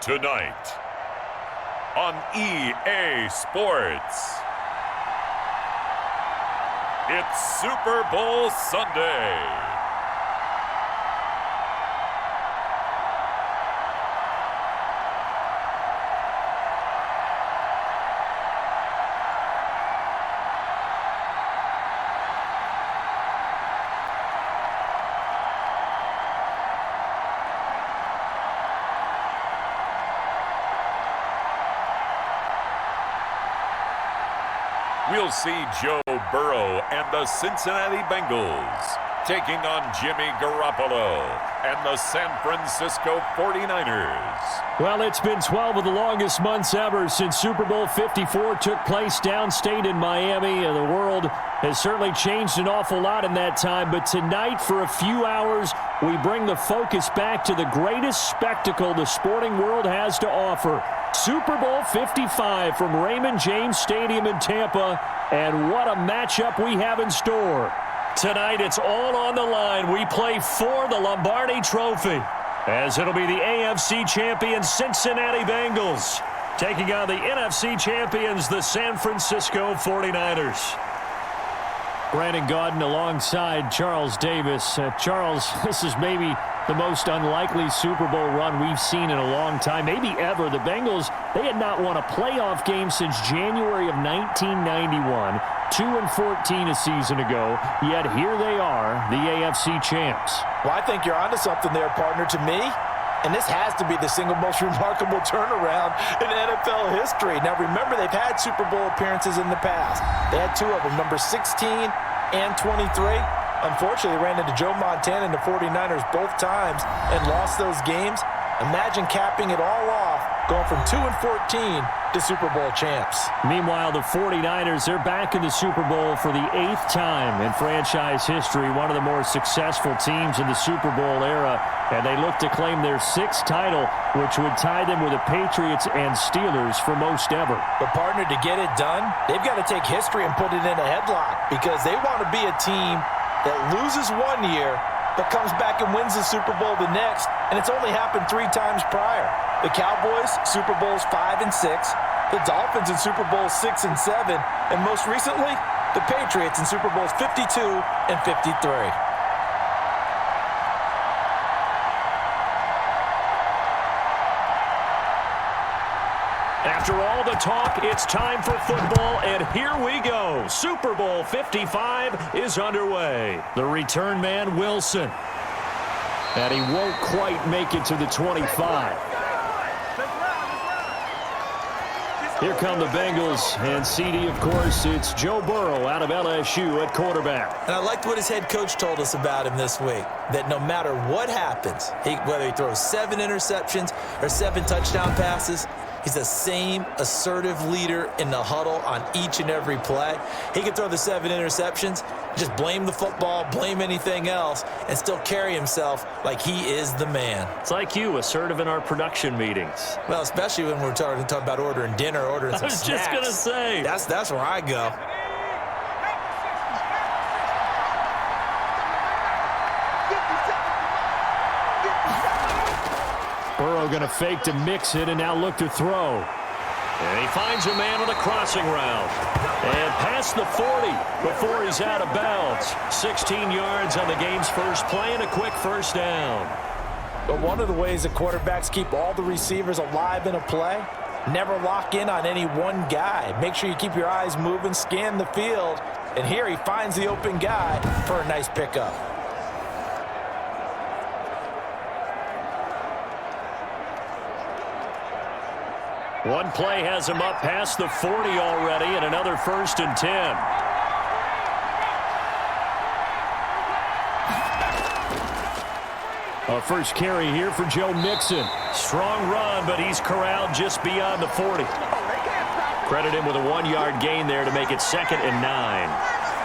Tonight on EA Sports, it's Super Bowl Sunday. We'll see Joe Burrow and the Cincinnati Bengals taking on Jimmy Garoppolo and the San Francisco 49ers. Well, it's been 12 of the longest months ever since Super Bowl 54 took place downstate in Miami. And the world has certainly changed an awful lot in that time. But tonight, for a few hours, we bring the focus back to the greatest spectacle the sporting world has to offer. Super Bowl 55 from Raymond James Stadium in Tampa, and what a matchup we have in store. Tonight, it's all on the line. We play for the Lombardi Trophy, as it'll be the AFC champions Cincinnati Bengals taking on the NFC champions, the San Francisco 49ers. Brandon Gaudin alongside Charles Davis. Charles, this is maybe the most unlikely Super Bowl run we've seen in a long time, maybe ever. The Bengals, they had not won a playoff game since January of 1991, 2-14 a season ago, yet here they are, the AFC champs. Well, I think you're onto something there, partner, to me. And this has to be the single most remarkable turnaround in NFL history. Now, remember, they've had Super Bowl appearances in the past. They had two of them, number 16 and 23. Unfortunately, they ran into Joe Montana and the 49ers both times and lost those games. Imagine capping it all off, going from 2-14 to Super Bowl champs. Meanwhile, the 49ers, they're back in the Super Bowl for the 8th time in franchise history, one of the more successful teams in the Super Bowl era, and they look to claim their 6th title, which would tie them with the Patriots and Steelers for most ever. But, partner, to get it done, they've got to take history and put it in a headlock, because they want to be a team that loses one year but comes back and wins the Super Bowl the next, and it's only happened 3 times prior. The Cowboys, Super Bowls 5 and 6, the Dolphins in Super Bowls 6 and 7, and most recently, the Patriots in Super Bowls 52 and 53. After all the talk, it's time for football, and here we go. Super Bowl 55 is underway. The return man, Wilson. And he won't quite make it to the 25. Here come the Bengals, and CD, of course, it's Joe Burrow out of LSU at quarterback. And I liked what his head coach told us about him this week, that no matter what happens, whether he throws 7 interceptions or 7 touchdown passes, he's the same assertive leader in the huddle on each and every play. He can throw the 7 interceptions, just blame the football, blame anything else, and still carry himself like he is the man. It's like you, assertive in our production meetings. Well, especially when we're talking about ordering dinner, ordering some snacks. I was just going to say. That's where I go. Burrow going to fake to mix it and now look to throw. And he finds a man on the crossing route. And past the 40 before he's out of bounds. 16 yards on the game's first play and a quick first down. But one of the ways that quarterbacks keep all the receivers alive in a play, never lock in on any one guy. Make sure you keep your eyes moving, scan the field. And here he finds the open guy for a nice pickup. One play has him up past the 40 already, and another 1st and 10. A first carry here for Joe Mixon. Strong run, but he's corralled just beyond the 40. Credit him with a 1-yard gain there to make it 2nd and 9.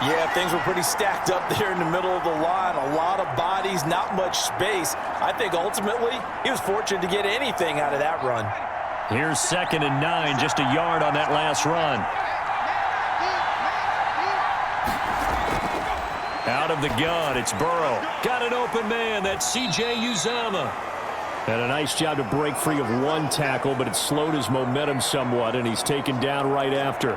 Yeah, things were pretty stacked up there in the middle of the line. A lot of bodies, not much space. I think ultimately he was fortunate to get anything out of that run. Here's 2nd and 9, just a yard on that last run. Out of the gun, it's Burrow. Got an open man, that's C.J. Uzomah. And a nice job to break free of one tackle, but it slowed his momentum somewhat, and he's taken down right after.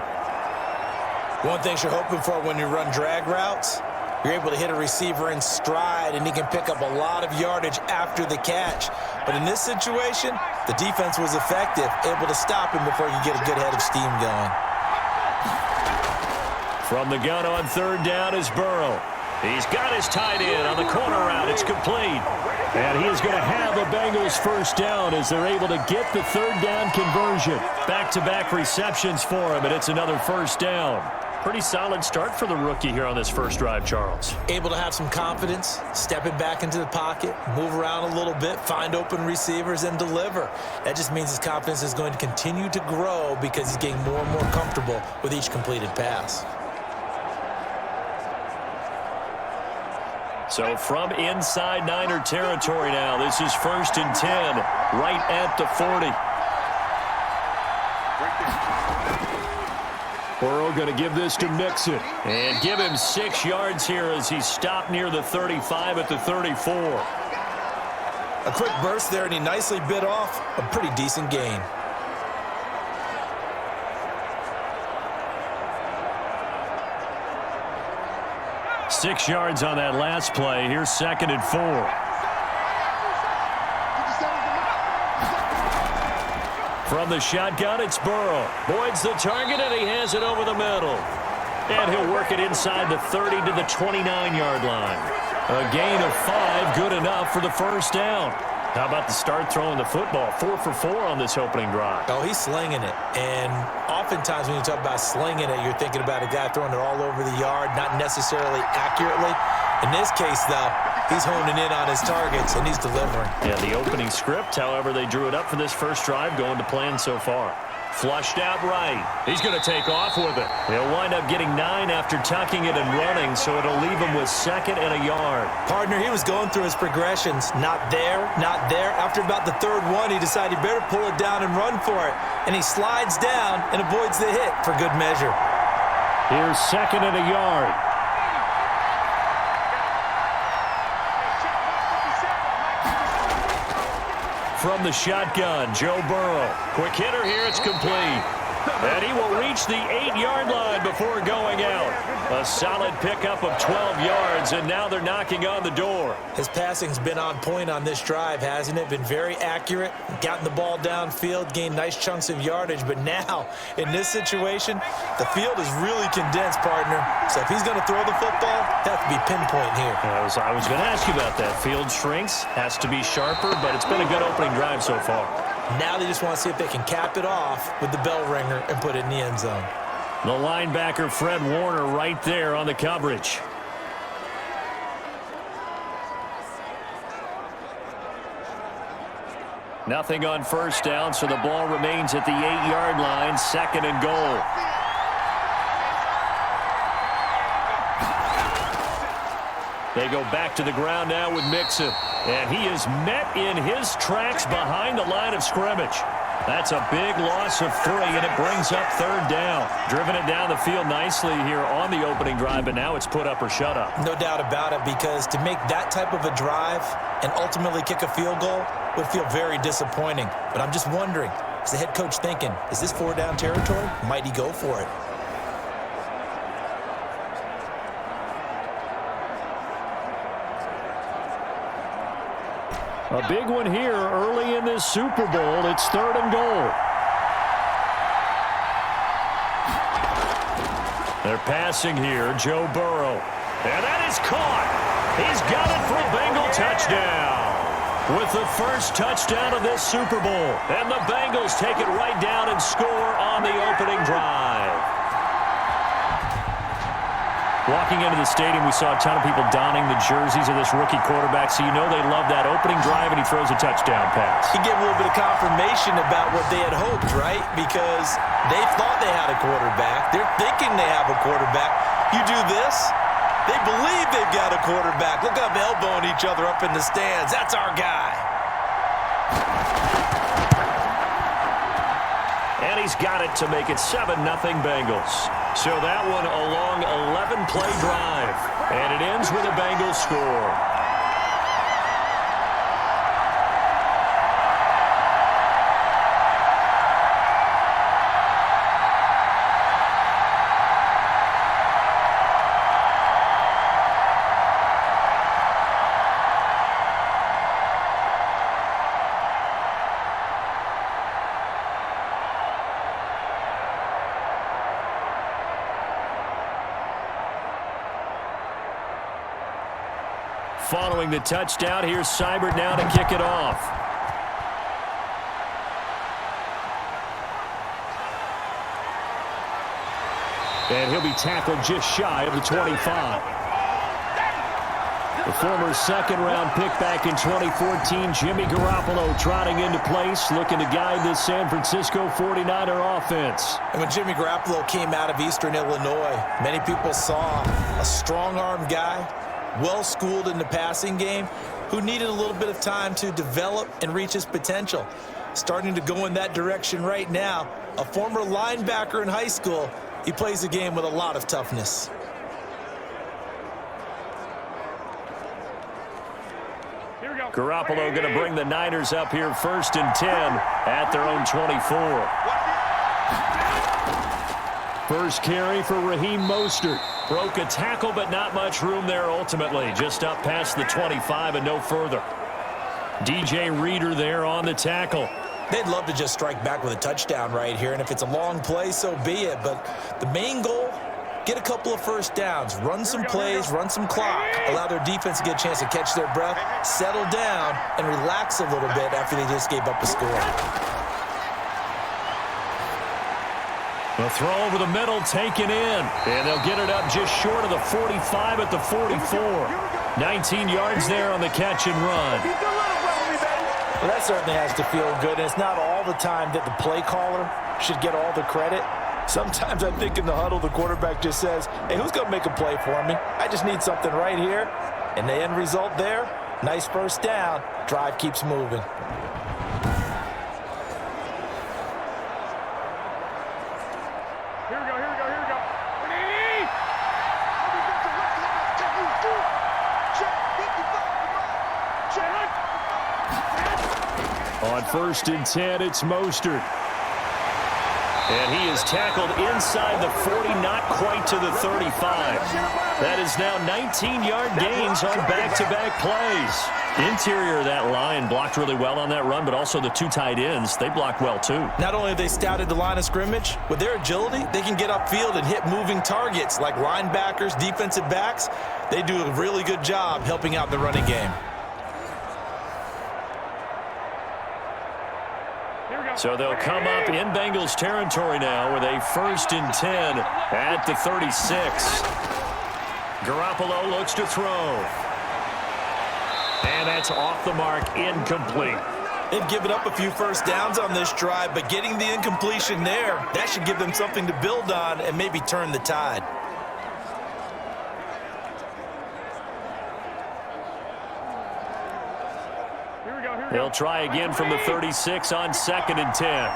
One thing you're hoping for when you run drag routes, you're able to hit a receiver in stride, and he can pick up a lot of yardage after the catch. But in this situation, the defense was effective, able to stop him before you get a good head of steam going. From the gun on third down is Burrow. He's got his tight end on the corner route. It's complete. And he is going to have a Bengals first down as they're able to get the third down conversion. Back-to-back receptions for him, and it's another first down. Pretty solid start for the rookie here on this first drive, Charles. Able to have some confidence, stepping back into the pocket, move around a little bit, find open receivers, and deliver. That just means his confidence is going to continue to grow because he's getting more and more comfortable with each completed pass. So from inside Niner territory now, this is 1st and 10, right at the 40. Burrow going to give this to Mixon and give him 6 yards here as he stopped near the 35 at the 34. A quick burst there, and he nicely bit off a pretty decent gain. Six yards on that last play. Here's 2nd and 4. From the shotgun, it's Burrow. Boyd's the target, and he has it over the middle. And he'll work it inside the 30 to the 29-yard line. A gain of 5, good enough for the first down. How about the start throwing the football? 4 for 4 on this opening drive. Oh, he's slinging it. And oftentimes when you talk about slinging it, you're thinking about a guy throwing it all over the yard, not necessarily accurately. In this case, though, he's honing in on his targets, and he's delivering. Yeah, the opening script, however, they drew it up for this first drive, going to plan so far. Flushed out right. He's going to take off with it. He'll wind up getting 9 after tucking it and running, so it'll leave him with 2nd and a yard. Partner, he was going through his progressions. Not there, not there. After about the 3rd one, he decided he better pull it down and run for it. And he slides down and avoids the hit for good measure. Here's 2nd and a yard. From the shotgun, Joe Burrow. Quick hitter here, it's complete. And he will reach the 8-yard line before going out. A solid pickup of 12 yards, and now they're knocking on the door. His passing's been on point on this drive, hasn't it? Been very accurate, gotten the ball downfield, gained nice chunks of yardage. But now, in this situation, the field is really condensed, partner. So if he's going to throw the football, that has to be pinpoint here. I was going to ask you about that. Field shrinks, has to be sharper, but it's been a good opening drive so far. Now they just want to see if they can cap it off with the bell ringer and put it in the end zone. The linebacker, Fred Warner, right there on the coverage. Nothing on first down, so the ball remains at the 8-yard line, 2nd and goal. They go back to the ground now with Mixon. And he is met in his tracks behind the line of scrimmage. That's a big loss of 3, and it brings up 3rd down. Driven it down the field nicely here on the opening drive, but now it's put up or shut up. No doubt about it, because to make that type of a drive and ultimately kick a field goal would feel very disappointing. But I'm just wondering, is the head coach thinking, is this 4-down territory? Might he go for it? A big one here early in this Super Bowl. It's 3rd and goal. They're passing here, Joe Burrow. And that is caught. He's got it for a Bengal touchdown. With the first touchdown of this Super Bowl. And the Bengals take it right down and score on the opening drive. Walking into the stadium, we saw a ton of people donning the jerseys of this rookie quarterback, so you know they love that opening drive, and he throws a touchdown pass. He gave a little bit of confirmation about what they had hoped, right? Because they thought they had a quarterback. They're thinking they have a quarterback. You do this, they believe they've got a quarterback. Look up, elbowing each other up in the stands. That's our guy. And he's got it to make it 7-0 Bengals. So that one a long 11-play drive. And it ends with a Bengals score. following the touchdown. Here's Seibert now to kick it off. And he'll be tackled just shy of the 25. The former second-round pick back in 2014, Jimmy Garoppolo, trotting into place, looking to guide this San Francisco 49er offense. And when Jimmy Garoppolo came out of Eastern Illinois, many people saw a strong-arm guy, well-schooled in the passing game, who needed a little bit of time to develop and reach his potential. Starting to go in that direction right now. A former linebacker in high school, he plays the game with a lot of toughness. Garoppolo going to bring the Niners up here 1st and 10 at their own 24. First carry for Raheem Mostert. Broke a tackle, but not much room there ultimately. Just up past the 25 and no further. DJ Reader there on the tackle. They'd love to just strike back with a touchdown right here, and if it's a long play, so be it. But the main goal, get a couple of first downs, run some plays, run some clock, allow their defense to get a chance to catch their breath, settle down, and relax a little bit after they just gave up a score. The throw over the middle taken in, and they'll get it up just short of the 45 at the 44. 19 yards there on the catch and run. Well, that certainly has to feel good, and it's not all the time that the play caller should get all the credit. Sometimes I think in the huddle, the quarterback just says, hey, who's going to make a play for me? I just need something right here. And the end result there, nice first down. Drive keeps moving. Here we go. On 1st and 10, it's Mostert. And he is tackled inside the 40, not quite to the 35. That is now 19-yard gains on back-to-back plays. Interior of that line blocked really well on that run, but also the two tight ends, they blocked well too. Not only have they scouted the line of scrimmage, with their agility, they can get upfield and hit moving targets like linebackers, defensive backs. They do a really good job helping out the running game. So they'll come up in Bengals territory now with a 1st and 10 at the 36. Garoppolo looks to throw. And that's off the mark, incomplete. They've given up a few first downs on this drive, but getting the incompletion there, that should give them something to build on and maybe turn the tide. He'll try again from the 36 on 2nd and 10.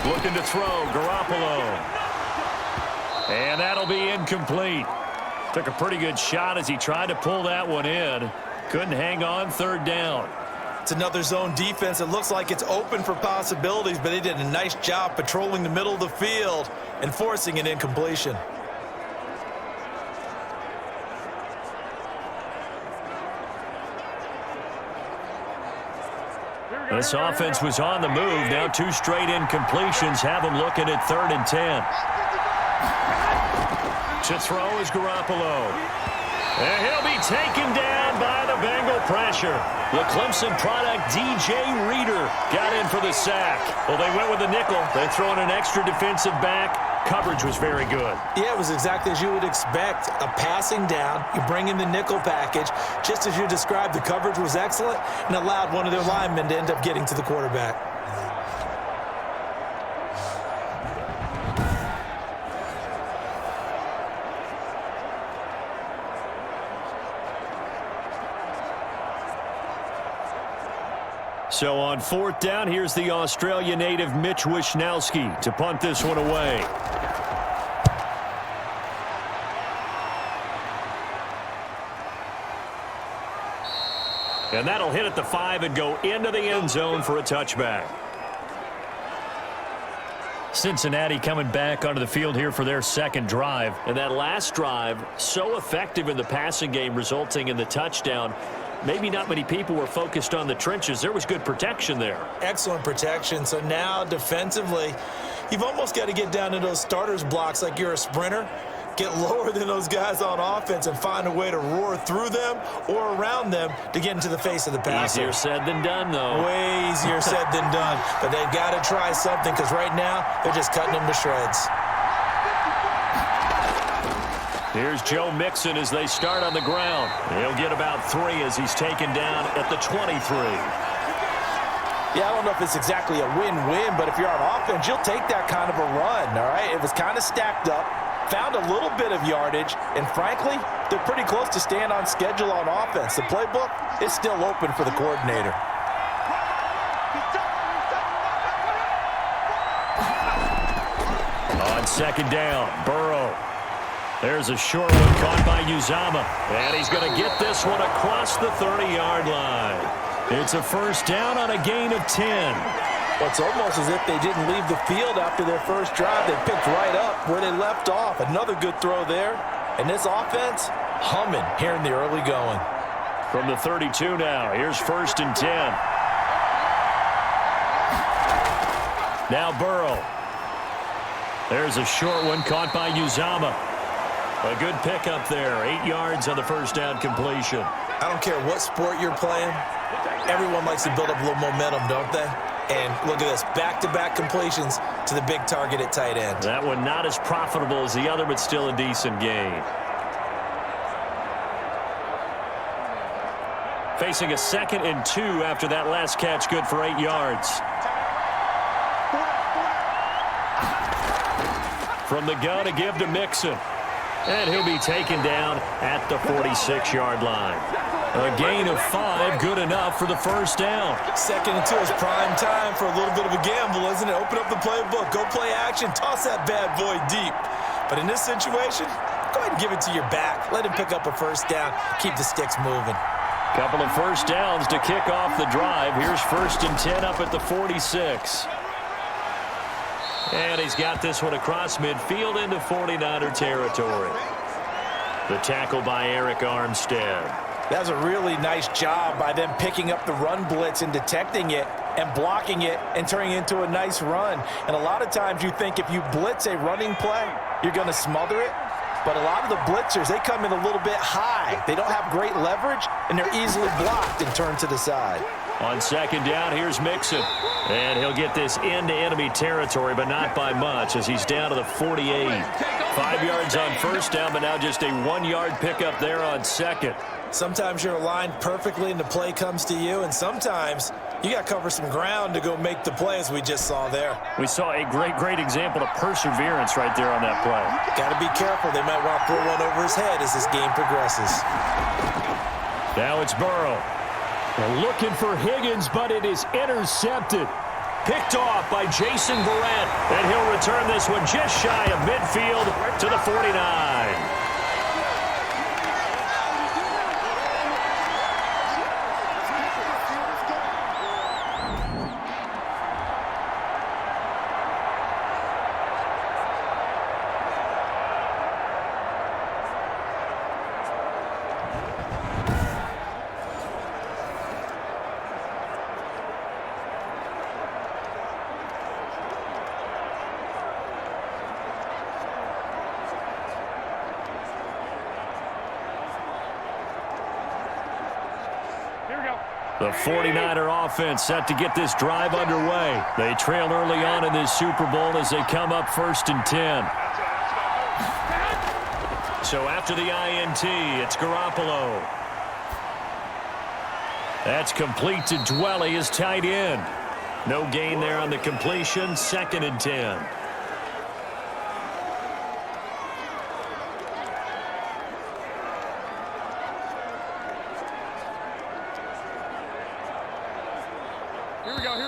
Looking to throw, Garoppolo. And that'll be incomplete. Took a pretty good shot as he tried to pull that one in. Couldn't hang on, 3rd down. It's another zone defense. It looks like it's open for possibilities, but they did a nice job patrolling the middle of the field and forcing an incompletion. This offense was on the move. Now 2 straight incompletions have them looking at 3rd and 10. To throw is Garoppolo. And he'll be taken down by the Bengal pressure. The Clemson product, DJ Reader, got in for the sack. Well, they went with a nickel. They throw in an extra defensive back. Coverage was very good. Yeah, it was exactly as you would expect. A passing down, you bring in the nickel package. Just as you described, the coverage was excellent and allowed one of their linemen to end up getting to the quarterback. So on 4th down, here's the Australia native Mitch Wishnowsky to punt this one away. And that'll hit at the 5 and go into the end zone for a touchback. Cincinnati coming back onto the field here for their 2nd drive. And that last drive, so effective in the passing game, resulting in the touchdown. Maybe not many people were focused on the trenches. There was good protection there. Excellent protection. So now defensively, you've almost got to get down to those starters blocks like you're a sprinter. Get lower than those guys on offense and find a way to roar through them or around them to get into the face of the passer. Easier said than done, though. Way easier said than done. But they've got to try something because right now they're just cutting them to shreds. Here's Joe Mixon as they start on the ground. He'll get about 3 as he's taken down at the 23. Yeah, I don't know if it's exactly a win-win, but if you're on offense, you'll take that kind of a run, all right? It was kind of stacked up, found a little bit of yardage, and frankly, they're pretty close to staying on schedule on offense. The playbook is still open for the coordinator. On second down, Burrow. There's a short one caught by Uzama. And he's going to get this one across the 30-yard line. It's a first down on a gain of 10. Well, it's almost as if they didn't leave the field after their first drive. They picked right up where they left off. Another good throw there. And this offense, humming here in the early going. From the 32 now, here's first and 10. Now Burrow. There's a short one caught by Uzama. A good pickup there. 8 yards on the first down completion. I don't care what sport you're playing. Everyone likes to build up a little momentum, don't they? And look at this, back-to-back completions to the big target at tight end. That one not as profitable as the other, but still a decent gain. Facing a 2nd and 2 after that last catch, good for 8 yards. From the gun to give to Mixon. And he'll be taken down at the 46-yard line. A gain of 5, good enough for the first down. 2nd and 2 is prime time for a little bit of a gamble, isn't it? Open up the playbook, go play action, toss that bad boy deep. But in this situation, go ahead and give it to your back. Let him pick up a first down, keep the sticks moving. Couple of first downs to kick off the drive. Here's first and 10 up at the 46. And he's got this one across midfield into 49er territory. The tackle by Eric Armstead. That was a really nice job by them picking up the run blitz and detecting it and blocking it and turning it into a nice run. And a lot of times you think if you blitz a running play, you're going to smother it. But a lot of the blitzers, they come in a little bit high. They don't have great leverage, and they're easily blocked and turned to the side. On second down, here's Mixon. And he'll get this into enemy territory, but not by much as he's down to the 48. 5 yards on first down, but now just a 1-yard pickup there on second. Sometimes you're aligned perfectly and the play comes to you, and sometimes you got to cover some ground to go make the play, as we just saw there. We saw a great example of perseverance right there on that play. Got to be careful. They might want to throw one over his head as this game progresses. Now it's Burrow. They're looking for Higgins, but it is intercepted. Picked off by Jason Verrett, and he'll return this one just shy of midfield to the 49. The 49er offense set to get this drive underway. They trail early on in this Super Bowl as they come up first and 10. So after the INT, it's Garoppolo. That's complete to Dwelly, his tight end. No gain there on the completion, 2nd and 10.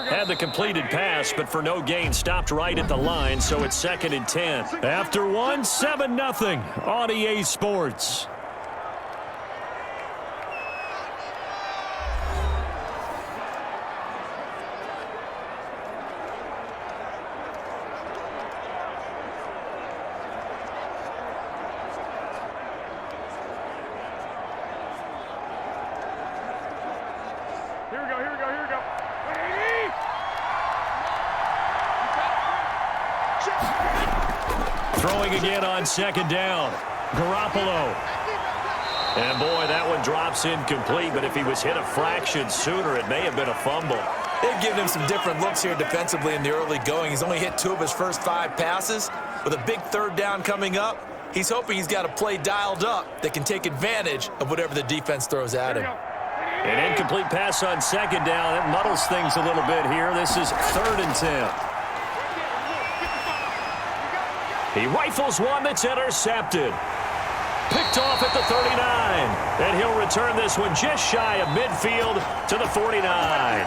Had the completed pass, but for no gain, stopped right at the line, so it's 2nd and 10. After one, 7-0 on EA Sports. Here we go. Throwing again on second down. Garoppolo. And, boy, that one drops incomplete, but if he was hit a fraction sooner, it may have been a fumble. They've given him some different looks here defensively in the early going. He's only hit 2 of his first 5 passes. With a big third down coming up, he's hoping he's got a play dialed up that can take advantage of whatever the defense throws at him. An incomplete pass on second down. It muddles things a little bit here. This is 3rd and 10. He rifles one that's intercepted. Picked off at the 39. And he'll return this one just shy of midfield to the 49.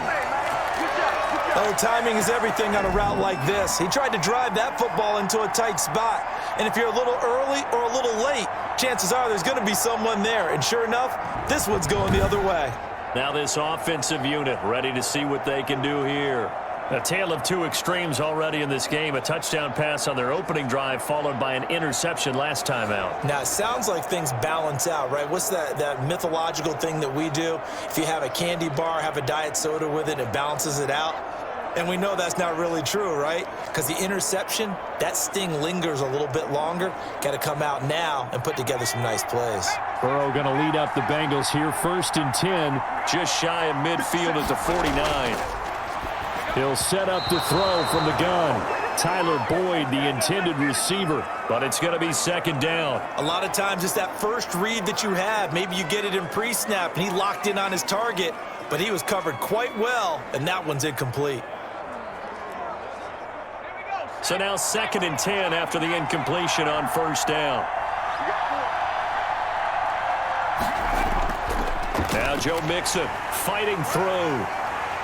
Oh, timing is everything on a route like this. He tried to drive that football into a tight spot. And if you're a little early or a little late, chances are there's going to be someone there. And sure enough, this one's going the other way. Now this offensive unit ready to see what they can do here. A tale of 2 extremes already in this game. A touchdown pass on their opening drive followed by an interception last time out. Now, it sounds like things balance out, right? What's that mythological thing that we do? If you have a candy bar, have a diet soda with it, it balances it out. And we know that's not really true, right? Because the interception, that sting lingers a little bit longer. Got to come out now and put together some nice plays. Burrow going to lead up the Bengals here. 1st and 10, just shy of midfield at the 49. He'll set up to throw from the gun. Tyler Boyd, the intended receiver, but it's going to be 2nd down. A lot of times it's that first read that you have. Maybe you get it in pre-snap, and he locked in on his target, but he was covered quite well, and that one's incomplete. So now 2nd and 10 after the incompletion on 1st down. Now Joe Mixon fighting through.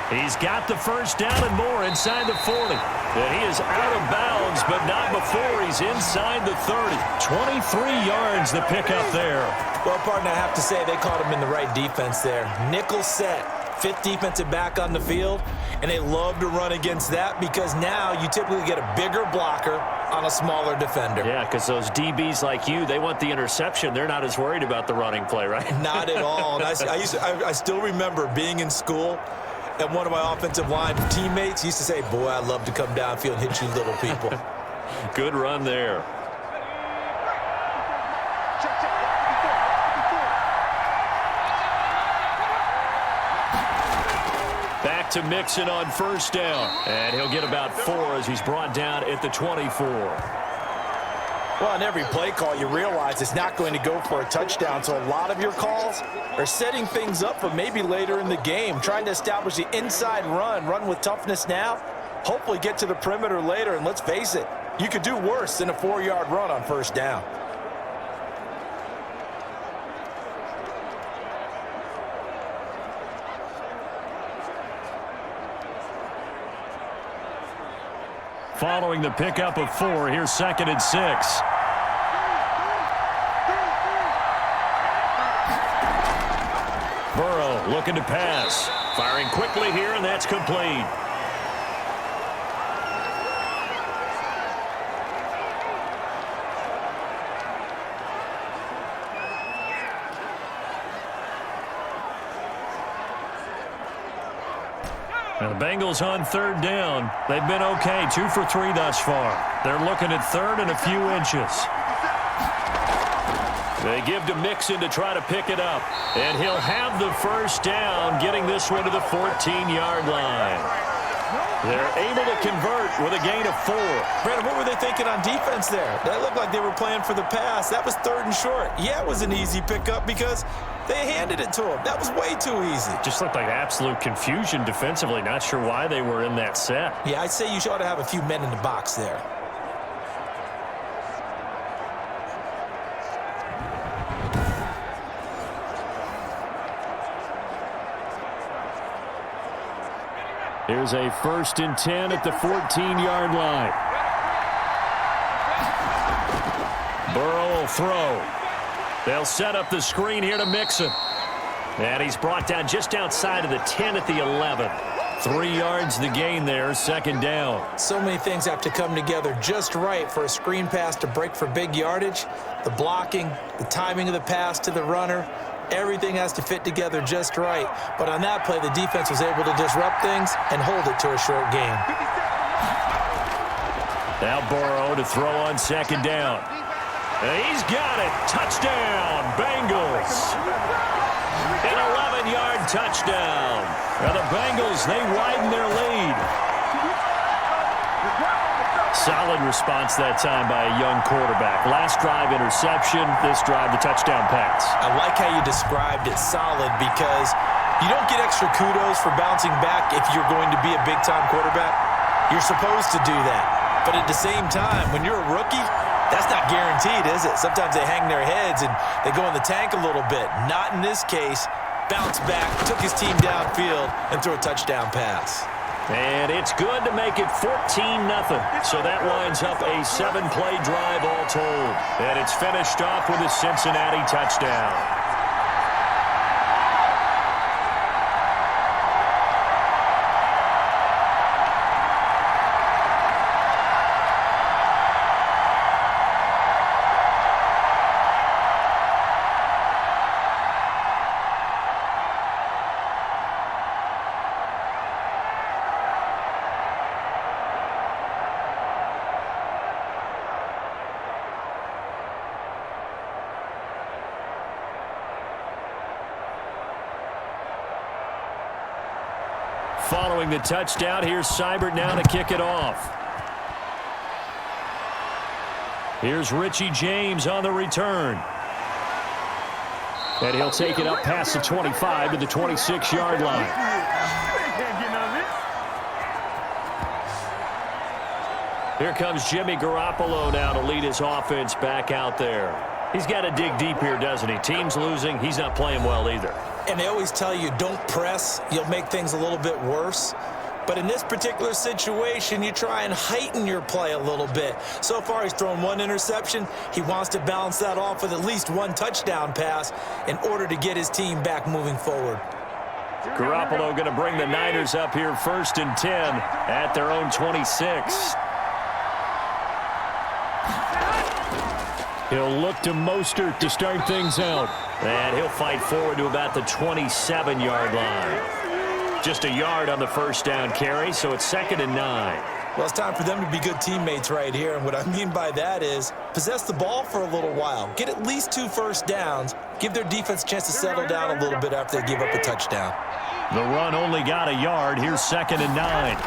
He's got the 1st down and more inside the 40. And he is out of bounds, but not before he's inside the 30. 23 yards the pickup there. Well, partner, I have to say they caught him in the right defense there. Nickel set, 5th defensive back on the field, and they love to run against that because now you typically get a bigger blocker on a smaller defender. Yeah, because those DBs like you, they want the interception. They're not as worried about the running play, right? Not at all. And I still remember being in school, and one of my offensive line teammates used to say, boy, I'd love to come downfield and hit you little people. Good run there. Back to Mixon on 1st down. And he'll get about 4 as he's brought down at the 24. Well, on every play call, you realize it's not going to go for a touchdown. So a lot of your calls are setting things up for maybe later in the game, trying to establish the inside run with toughness now, hopefully get to the perimeter later. And let's face it, you could do worse than a 4-yard run on 1st down. Following the pickup of 4, here's 2nd and 6. Burrow looking to pass. Firing quickly here, and that's complete. Now the Bengals on 3rd down. They've been okay, 2 for 3 thus far. They're looking at 3rd and a few inches. They give to Mixon to try to pick it up. And he'll have the 1st down, getting this one to the 14-yard line. They're able to convert with a gain of 4. Brandon, what were they thinking on defense there? That looked like they were playing for the pass. That was 3rd and short. Yeah, it was an easy pickup because they handed it to him. That was way too easy. Just looked like absolute confusion defensively. Not sure why they were in that set. Yeah, I'd say you ought to have a few men in the box there. Here's a 1st and 10 at the 14-yard line. Burrow will throw. They'll set up the screen here to Mixon. And he's brought down just outside of the 10 at the 11. 3 yards the gain there, 2nd down. So many things have to come together just right for a screen pass to break for big yardage. The blocking, the timing of the pass to the runner, everything has to fit together just right. But on that play, the defense was able to disrupt things and hold it to a short game. Now Burrow to throw on second down. And he's got it. Touchdown, Bengals. An 11-yard touchdown. Now the Bengals, they widen their lead. Solid response that time by a young quarterback. Last drive, interception. This drive, the touchdown pass. I like how you described it, solid, because you don't get extra kudos for bouncing back if you're going to be a big-time quarterback. You're supposed to do that. But at the same time, when you're a rookie, that's not guaranteed, is it? Sometimes they hang their heads and they go in the tank a little bit. Not in this case. Bounce back, took his team downfield, and threw a touchdown pass. And it's good to make it 14-0. So that winds up a 7-play drive all told. And it's finished off with a Cincinnati touchdown. Following the touchdown, here's Seibert now to kick it off. Here's Richie James on the return. And he'll take it up past the 25 to the 26-yard line. Here comes Jimmy Garoppolo now to lead his offense back out there. He's got to dig deep here, doesn't he? Team's losing. He's not playing well either. And they always tell you, don't press. You'll make things a little bit worse. But in this particular situation, you try and heighten your play a little bit. So far, he's thrown one interception. He wants to balance that off with at least one touchdown pass in order to get his team back moving forward. Garoppolo going to bring the Niners up here 1st and 10 at their own 26. He'll look to Mostert to start things out. And he'll fight forward to about the 27-yard line. Just a yard on the first down carry, so it's 2nd and 9. Well, it's time for them to be good teammates right here. And what I mean by that is possess the ball for a little while. Get at least 2 first downs. Give their defense a chance to settle down a little bit after they give up a touchdown. The run only got a yard. Here's 2nd and 9.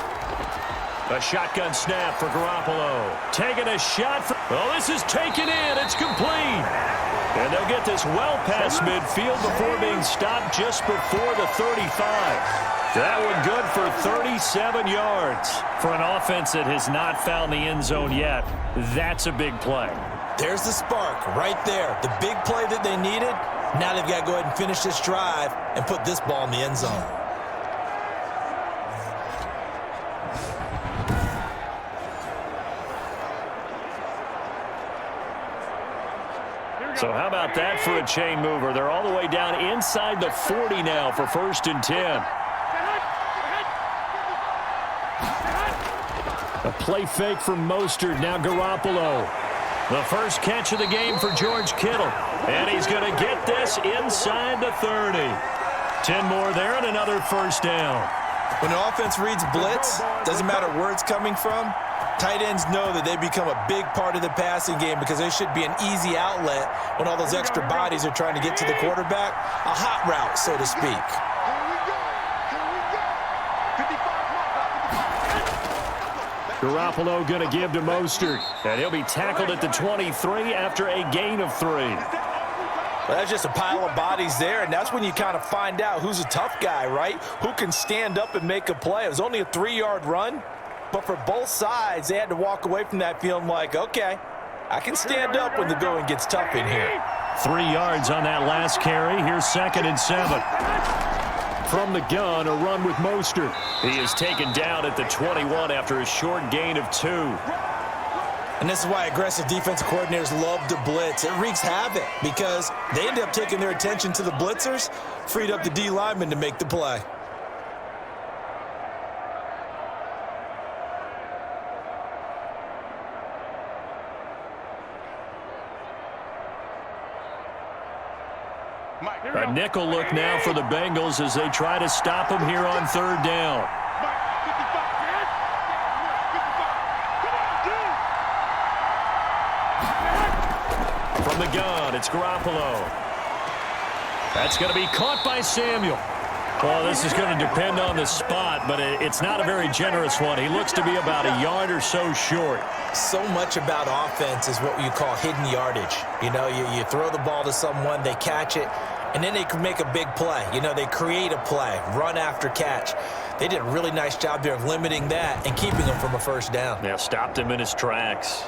A shotgun snap for Garoppolo. Taking a shot. Oh, this is taken in. It's complete. And they'll get this well past midfield before being stopped just before the 35. That one good for 37 yards. For an offense that has not found the end zone yet, that's a big play. There's the spark right there. The big play that they needed. Now they've got to go ahead and finish this drive and put this ball in the end zone. So how about that for a chain mover? They're all the way down inside the 40 now for 1st and 10. A play fake from Mostert. Now Garoppolo. The first catch of the game for George Kittle. And he's going to get this inside the 30. 10 more there and another first down. When an offense reads blitz, doesn't matter where it's coming from, tight ends know that they become a big part of the passing game because they should be an easy outlet when all those extra bodies are trying to get to the quarterback. A hot route, so to speak. Garoppolo going to give to Mostert. And he'll be tackled at the 23 after a gain of 3. Well, that's just a pile of bodies there, and that's when you kind of find out who's a tough guy, right? Who can stand up and make a play. It was only a 3-yard run. But for both sides, they had to walk away from that feeling like, okay, I can stand up when the going gets tough in here. 3 yards on that last carry. Here's 2nd and 7. From the gun, a run with Mostert. He is taken down at the 21 after a short gain of 2. And this is why aggressive defensive coordinators love to blitz. It wreaks havoc because they end up taking their attention to the blitzers, freed up the D lineman to make the play. A nickel look now for the Bengals as they try to stop him here on 3rd down. It's Garoppolo. That's going to be caught by Samuel. Well, this is going to depend on the spot, but it's not a very generous one. He looks to be about a yard or so short. So much about offense is what you call hidden yardage. You know, you throw the ball to someone, they catch it, and then they can make a big play. You know, they create a play, run after catch. They did a really nice job there of limiting that and keeping him from a first down. Yeah, stopped him in his tracks.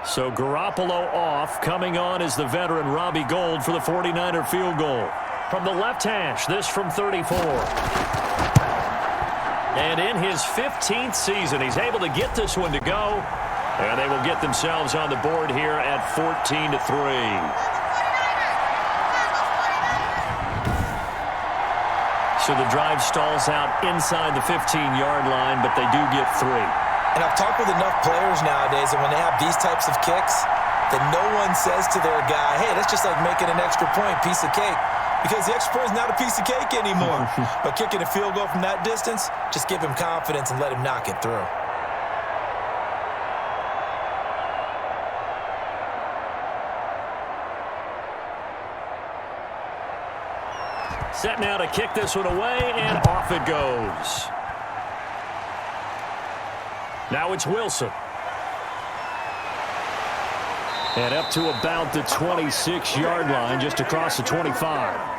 So Garoppolo off. Coming on is the veteran Robbie Gould for the 49er field goal. From the left hash, this from 34. And in his 15th season, he's able to get this one to go. And they will get themselves on the board here at 14-3. So the drive stalls out inside the 15-yard line, but they do get 3. And I've talked with enough players nowadays, and when they have these types of kicks, that no one says to their guy, hey, that's just like making an extra point, piece of cake. Because the extra point is not a piece of cake anymore. But kicking a field goal from that distance, just give him confidence and let him knock it through. Set now to kick this one away, and off it goes. Now it's Wilson. And up to about the 26-yard line, just across the 25.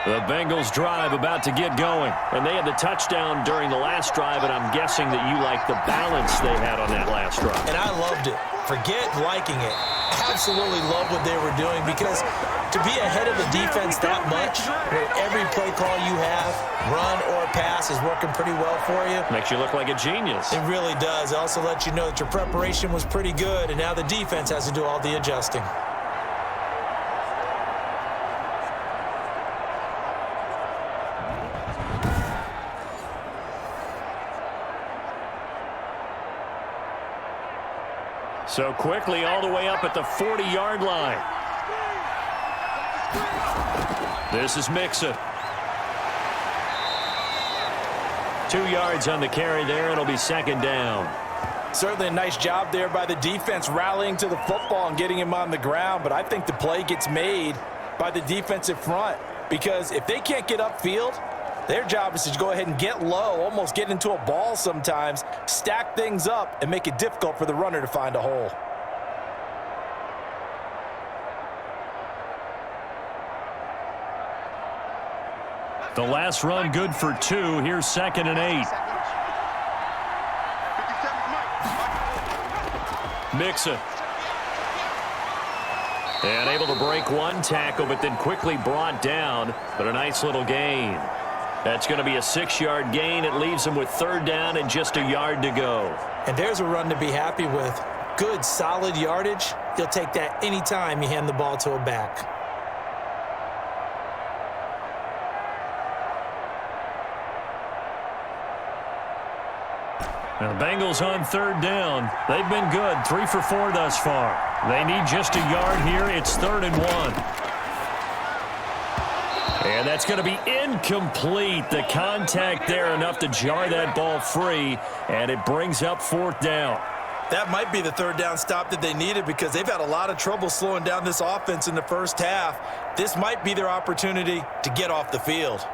The Bengals drive about to get going. And they had the touchdown during the last drive, and I'm guessing that you like the balance they had on that last drive. And I loved it. Forget liking it. Absolutely love what they were doing, because to be ahead of the defense that much, where every play call you have, run or pass, is working pretty well for you. Makes you look like a genius. It really does. It also lets you know that your preparation was pretty good, and now the defense has to do all the adjusting. So quickly all the way up at the 40-yard line. This is Mixon. 2 yards on the carry there. It'll be second down. Certainly a nice job there by the defense rallying to the football and getting him on the ground, but I think the play gets made by the defensive front, because if they can't get upfield, their job is to go ahead and get low, almost get into a ball sometimes, stack things up, and make it difficult for the runner to find a hole. The last run good for 2. Here's 2nd and 8. Mixon. And able to break one tackle, but then quickly brought down. But a nice little gain. That's going to be a 6-yard gain. It leaves him with 3rd down and just a yard to go. And there's a run to be happy with. Good, solid yardage. He'll take that anytime you hand the ball to a back. Now the Bengals on 3rd down. They've been good. 3 for 4 thus far. They need just a yard here. It's 3rd and 1. And that's going to be incomplete. The contact there enough to jar that ball free, and it brings up 4th down. That might be the 3rd down stop that they needed, because they've had a lot of trouble slowing down this offense in the first half. This might be their opportunity to get off the field.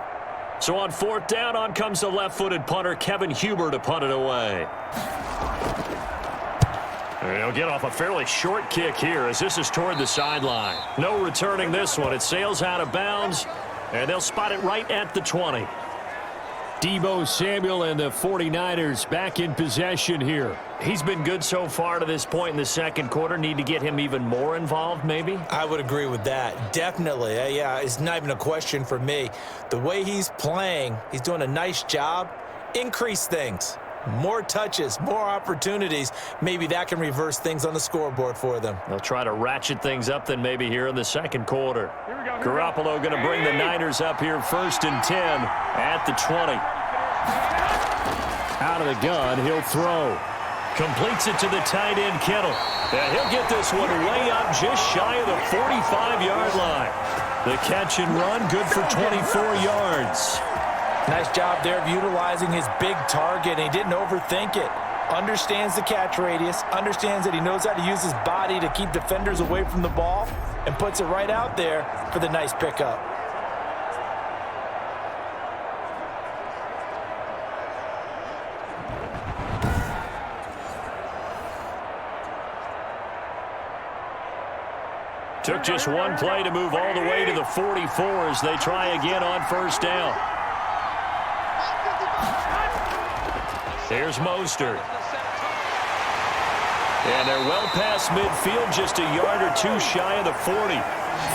So on 4th down, on comes the left-footed punter, Kevin Huber, to punt it away. And he'll get off a fairly short kick here, as this is toward the sideline. No returning this one. It sails out of bounds, and they'll spot it right at the 20. Deebo Samuel and the 49ers back in possession here. He's been good so far to this point in the second quarter. Need to get him even more involved, maybe? I would agree with that. Definitely. Yeah, it's not even a question for me. The way he's playing, he's doing a nice job. Increase things. More touches, more opportunities. Maybe that can reverse things on the scoreboard for them. They'll try to ratchet things up then maybe here in the second quarter. Garoppolo going to bring the Niners up here 1st and 10 at the 20. Out of the gun, he'll throw. Completes it to the tight end, Kittle. And he'll get this one way up just shy of the 45-yard line. The catch and run, good for 24 yards. Nice job there of utilizing his big target, and he didn't overthink it. Understands the catch radius, understands that he knows how to use his body to keep defenders away from the ball, and puts it right out there for the nice pickup. Took just one play to move all the way to the 44 as they try again on 1st down. There's Mostert. And they're well past midfield, just a yard or two shy of the 40.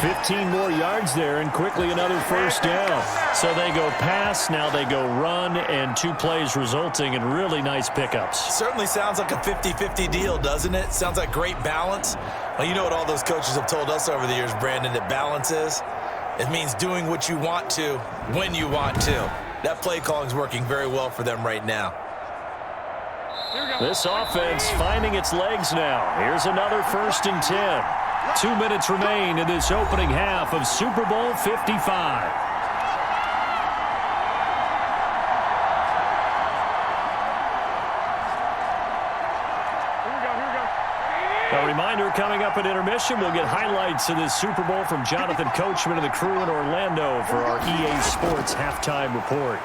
15 more yards there, and quickly another 1st down. So they go pass, now they go run, and 2 plays resulting in really nice pickups. Certainly sounds like a 50-50 deal, doesn't it? Sounds like great balance. Well, you know what all those coaches have told us over the years, Brandon, that balance is? It means doing what you want to when you want to. That play calling is working very well for them right now. This offense finding its legs now. Here's another 1st and 10. 2 minutes remain in this opening half of Super Bowl 55. A reminder, coming up at intermission, we'll get highlights of this Super Bowl from Jonathan Coachman and the crew in Orlando for our EA Sports halftime report.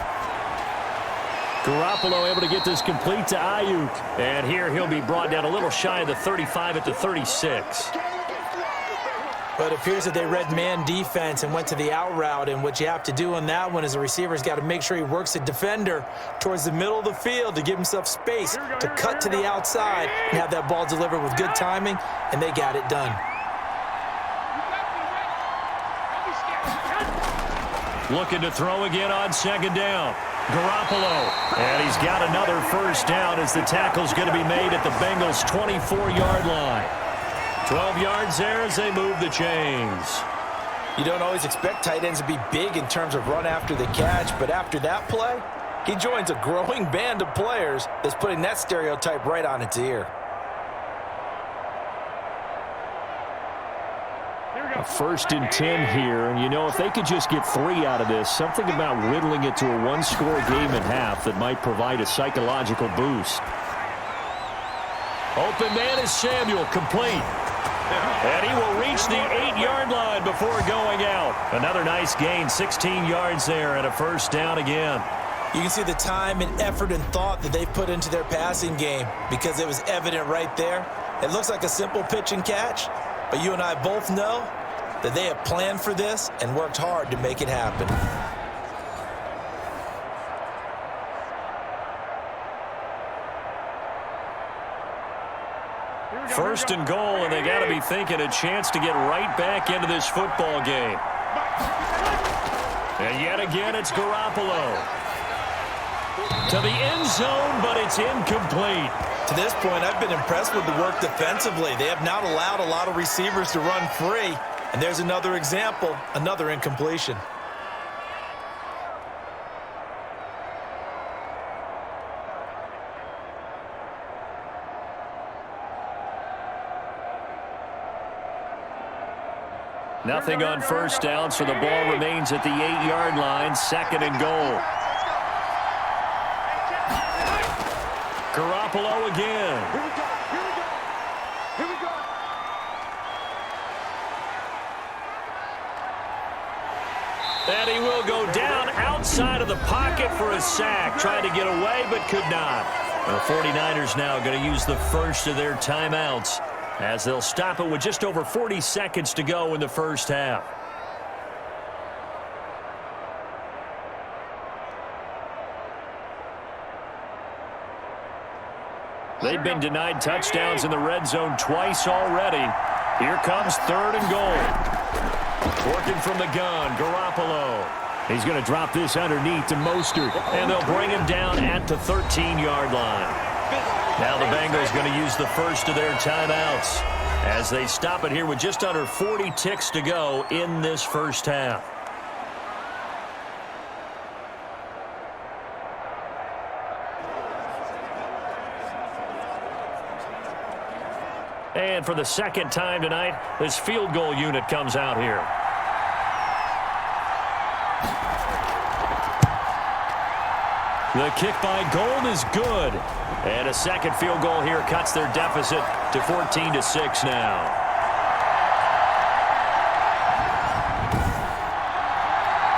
Garoppolo able to get this complete to Ayuk. And here he'll be brought down a little shy of the 35 at the 36. But it appears that they read man defense and went to the out route. And what you have to do on that one is the receiver's got to make sure he works the defender towards the middle of the field to give himself space to cut to the outside and have that ball delivered with good timing, and they got it done. Looking to throw again on 2nd down. Garoppolo. And he's got another 1st down as the tackle's going to be made at the Bengals' 24-yard line. 12 yards there as they move the chains. You don't always expect tight ends to be big in terms of run after the catch, but after that play, he joins a growing band of players that's putting that stereotype right on its ear. A 1st and 10 here, and you know, if they could just get 3 out of this, something about whittling it to a 1-score game at half that might provide a psychological boost. Open man is Samuel, complete. And he will reach the 8-yard line before going out. Another nice gain, 16 yards there, and a 1st down again. You can see the time and effort and thought that they put into their passing game because it was evident right there. It looks like a simple pitch and catch, but you and I both know that they have planned for this and worked hard to make it happen. First and goal, and they got to be thinking a chance to get right back into this football game. And yet again, it's Garoppolo. To the end zone, but it's incomplete. To this point, I've been impressed with the work defensively. They have not allowed a lot of receivers to run free. And there's another example, another incompletion. Nothing on 1st down, so the ball remains at the 8-yard line, 2nd and goal. Garoppolo again. Here we go. And he will go down outside of the pocket for a sack. Tried to get away, but could not. The 49ers now going to use the first of their timeouts as they'll stop it with just over 40 seconds to go in the 1st half. They've been denied touchdowns in the red zone twice already. Here comes 3rd and goal. Working from the gun, Garoppolo. He's going to drop this underneath to Mostert, and they'll bring him down at the 13-yard line. Now the Bengals going to use the first of their timeouts as they stop it here with just under 40 ticks to go in this first half. And for the second time tonight, this field goal unit comes out here. The kick by Gold is good. And a second field goal here cuts their deficit to 14-6 now.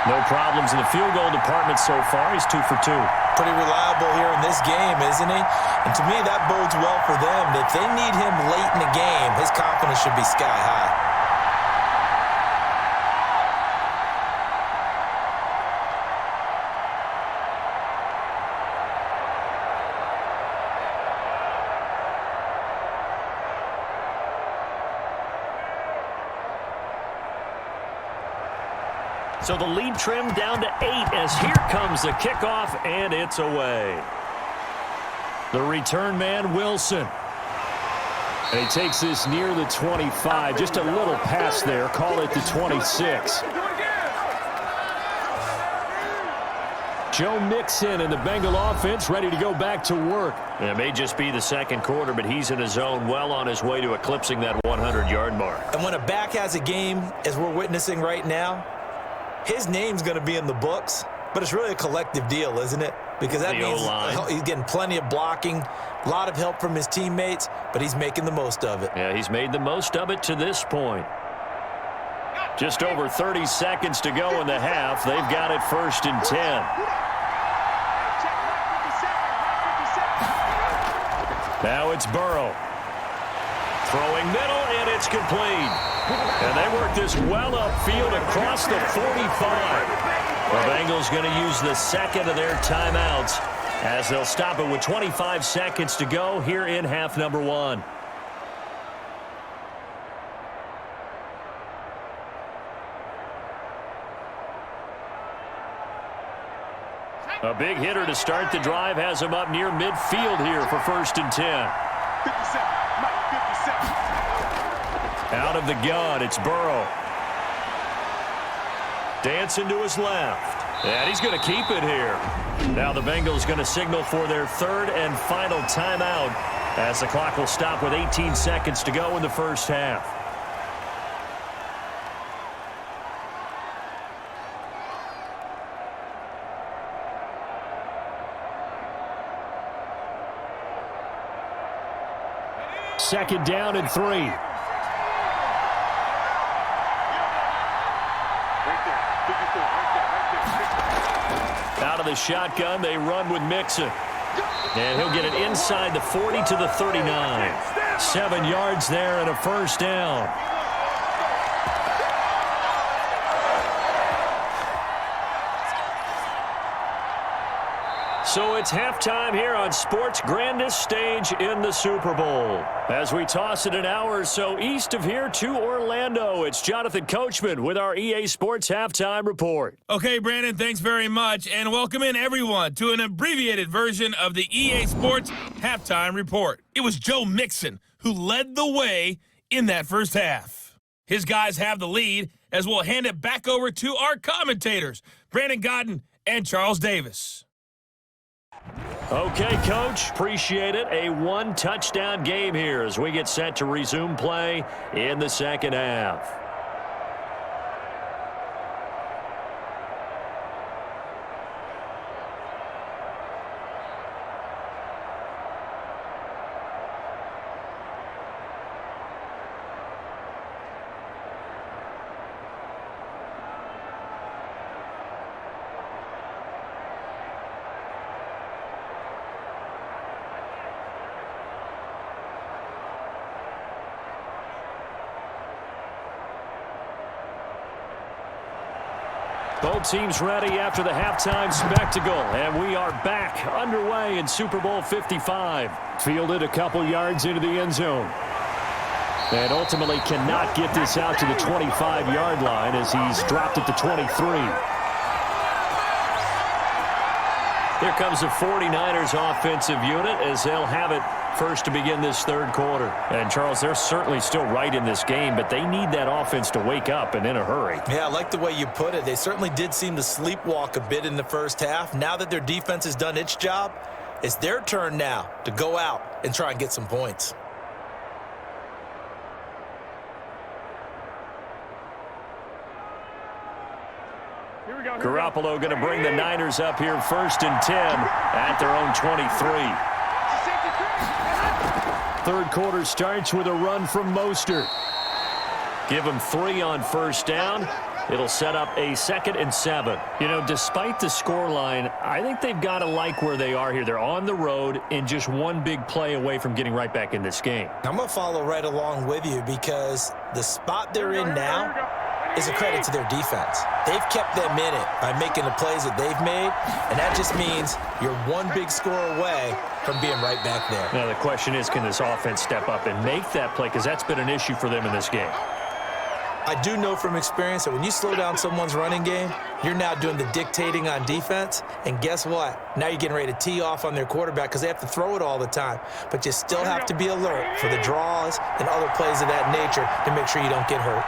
No problems in the field goal department so far. He's 2 for 2. Pretty reliable here in this game, isn't he? And to me, that bodes well for them. If they need him late in the game, his confidence should be sky high. So the lead trimmed down to 8 as here comes the kickoff, and it's away. The return man, Wilson. And he takes this near the 25. Just a little pass there. Call it the 26. Joe Mixon and the Bengal offense ready to go back to work. It may just be the second quarter, but he's in his zone, well on his way to eclipsing that 100-yard mark. And when a back has a game, as we're witnessing right now, his name's going to be in the books, but it's really a collective deal, isn't it? Because that means he's getting plenty of blocking, a lot of help from his teammates, but he's making the most of it. Yeah, he's made the most of it to this point. Just over 30 seconds to go in the half. They've got it 1st and 10. Now it's Burrow. Throwing middle, and it's complete. And they work this well upfield across the 45. The Bengals going to use the second of their timeouts as they'll stop it with 25 seconds to go here in half number 1. A big hitter to start the drive has him up near midfield here for 1st and 10. 57. Out of the gun, it's Burrow. Dancing to his left. And he's going to keep it here. Now the Bengals going to signal for their 3rd and final timeout as the clock will stop with 18 seconds to go in the first half. Second down and 3. Out of the shotgun, they run with Mixon. And he'll get it inside the 40 to the 39. 7 yards there and a first down. So it's halftime here on sports' grandest stage in the Super Bowl. As we toss it an hour or so east of here to Orlando, it's Jonathan Coachman with our EA Sports Halftime Report. Okay, Brandon, thanks very much, and welcome in everyone to an abbreviated version of the EA Sports Halftime Report. It was Joe Mixon who led the way in that first half. His guys have the lead as we'll hand it back over to our commentators, Brandon Godden and Charles Davis. Okay, Coach, appreciate it. A 1-touchdown game here as we get set to resume play in the second half. Both teams ready after the halftime spectacle, and we are back underway in Super Bowl 55. Fielded a couple yards into the end zone. And ultimately cannot get this out to the 25-yard line as he's dropped at the 23. Here comes the 49ers offensive unit as they'll have it first to begin this third quarter. And, Charles, they're certainly still right in this game, but they need that offense to wake up and in a hurry. Yeah, I like the way you put it. They certainly did seem to sleepwalk a bit in the first half. Now that their defense has done its job, it's their turn now to go out and try and get some points. Garoppolo going to bring the Niners up here first and 10 at their own 23. Third quarter starts with a run from Mostert. Give him 3 on first down. It'll set up a 2nd and 7. You know, despite the scoreline, I think they've got to like where they are here. They're on the road and just one big play away from getting right back in this game. I'm going to follow right along with you because the spot they're in now is a credit to their defense. They've kept them in it by making the plays that they've made, and that just means you're one big score away from being right back there. Now, the question is, can this offense step up and make that play? Because that's been an issue for them in this game. I do know from experience that when you slow down someone's running game, you're now doing the dictating on defense, and guess what? Now you're getting ready to tee off on their quarterback because they have to throw it all the time. But you still have to be alert for the draws and other plays of that nature to make sure you don't get hurt.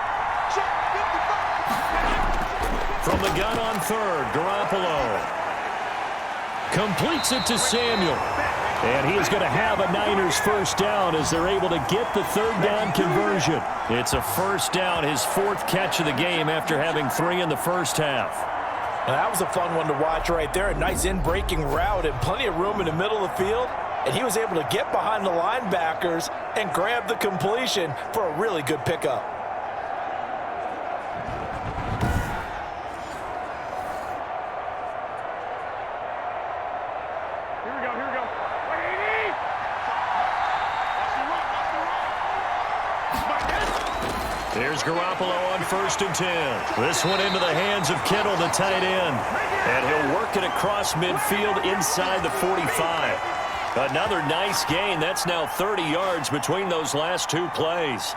From the gun on third, Garoppolo completes it to Samuel. And he is going to have a Niners first down as they're able to get the third down conversion. It's a first down, his 4th catch of the game after having 3 in the first half. Now, that was a fun one to watch right there. A nice in-breaking route and plenty of room in the middle of the field. And he was able to get behind the linebackers and grab the completion for a really good pickup. Here's Garoppolo on first and 10. This one into the hands of Kittle, the tight end. And he'll work it across midfield inside the 45. Another nice gain. That's now 30 yards between those last 2 plays.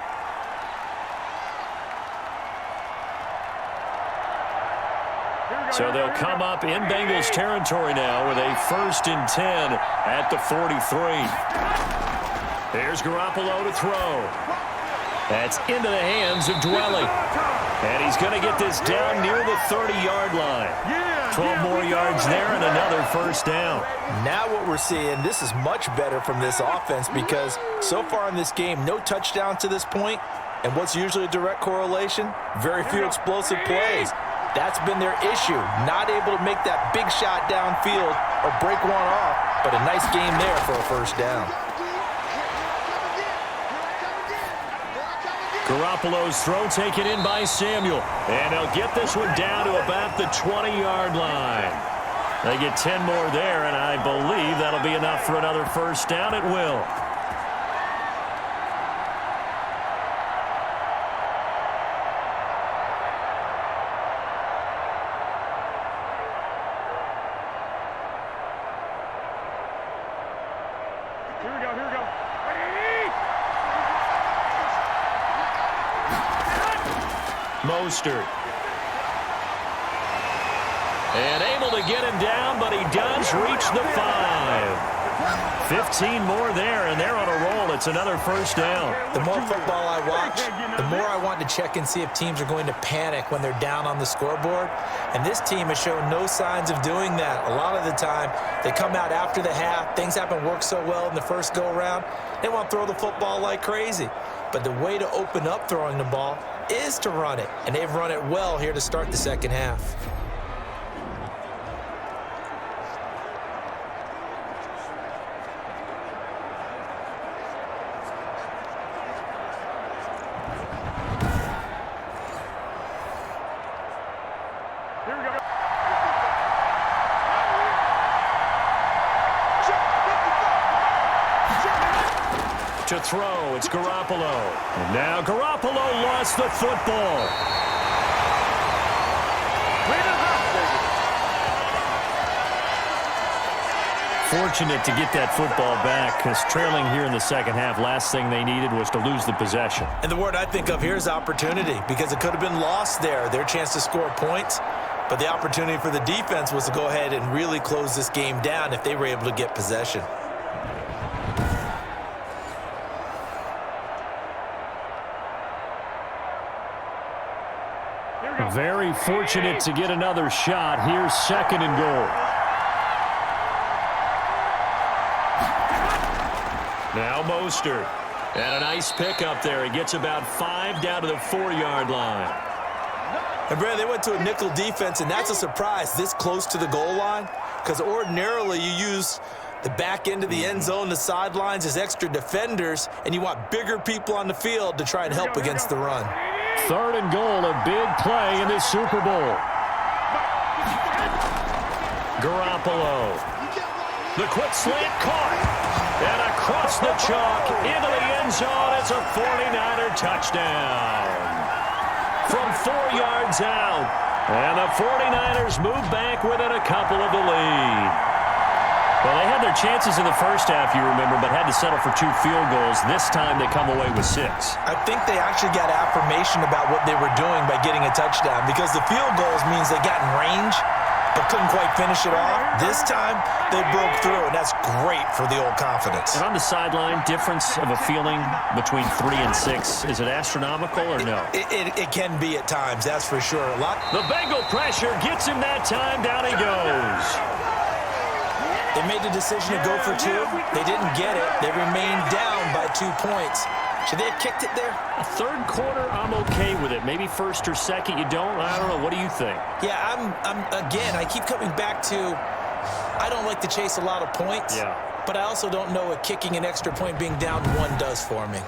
So they'll come up in Bengals territory now with a first and 10 at the 43. Here's Garoppolo to throw. That's into the hands of Dwelly. And he's going to get this down near the 30-yard line. 12 more yards there and another first down. Now what we're seeing, this is much better from this offense because so far in this game, no touchdown to this point. And what's usually a direct correlation? Very few explosive plays. That's been their issue. Not able to make that big shot downfield or break one off, but a nice game there for a first down. Garoppolo's throw taken in by Samuel. And they'll get this one down to about the 20-yard line. They get 10 more there, and I believe that'll be enough for another first down. It will. Here we go. Mostert. And able to get him down, but he does reach the 5. 15 more there, and they're on a roll. It's another first down. The more football I watch, the more I want to check and see if teams are going to panic when they're down on the scoreboard. And this team has shown no signs of doing that. A lot of the time, they come out after the half. Things haven't worked so well in the first go-around. They want to throw the football like crazy. But the way to open up throwing the ball is to run it. And they've run it well here to start the second half. To throw, it's Garoppolo. And now Garoppolo lost the football. fortunate to get that football back because trailing here in the second half, last thing they needed was to lose the possession. And the word I think of here is opportunity, because it could have been lost there, their chance to score points. But the opportunity for the defense was to go ahead and really close this game down if they were able to get possession. Very fortunate to get another shot. Here's second and goal. Now Mostert. And a nice pickup there. He gets about 5 down to the 4-yard line. And, Brad, they went to a nickel defense, and that's a surprise this close to the goal line, because ordinarily you use the back end of the end zone, the sidelines as extra defenders, and you want bigger people on the field to try and help against the run. Third and goal, a big play in this Super Bowl. Garoppolo. The quick slant caught. And across the chalk into the end zone. It's a 49er touchdown. From 4 yards out. And the 49ers move back within a couple of the lead. Well, they had their chances in the first half, you remember, but had to settle for 2 field goals. This time they come away with 6. I think they actually got affirmation about what they were doing by getting a touchdown, because the field goals means they got in range but couldn't quite finish it off. This time they broke through, and that's great for the old confidence. And on the sideline, difference of a feeling between 3 and 6, is it astronomical or no? It can be at times, that's for sure. The Bengal pressure gets him that time. Down he goes. They made the decision to go for 2. They didn't get it. They remained down by 2 points. Should they have kicked it there? A third quarter, I'm okay with it. Maybe first or second, you don't. I don't know. What do you think? Yeah, again, I keep coming back to, I don't like to chase a lot of points. Yeah. But I also don't know what kicking an extra point being down 1 does for me.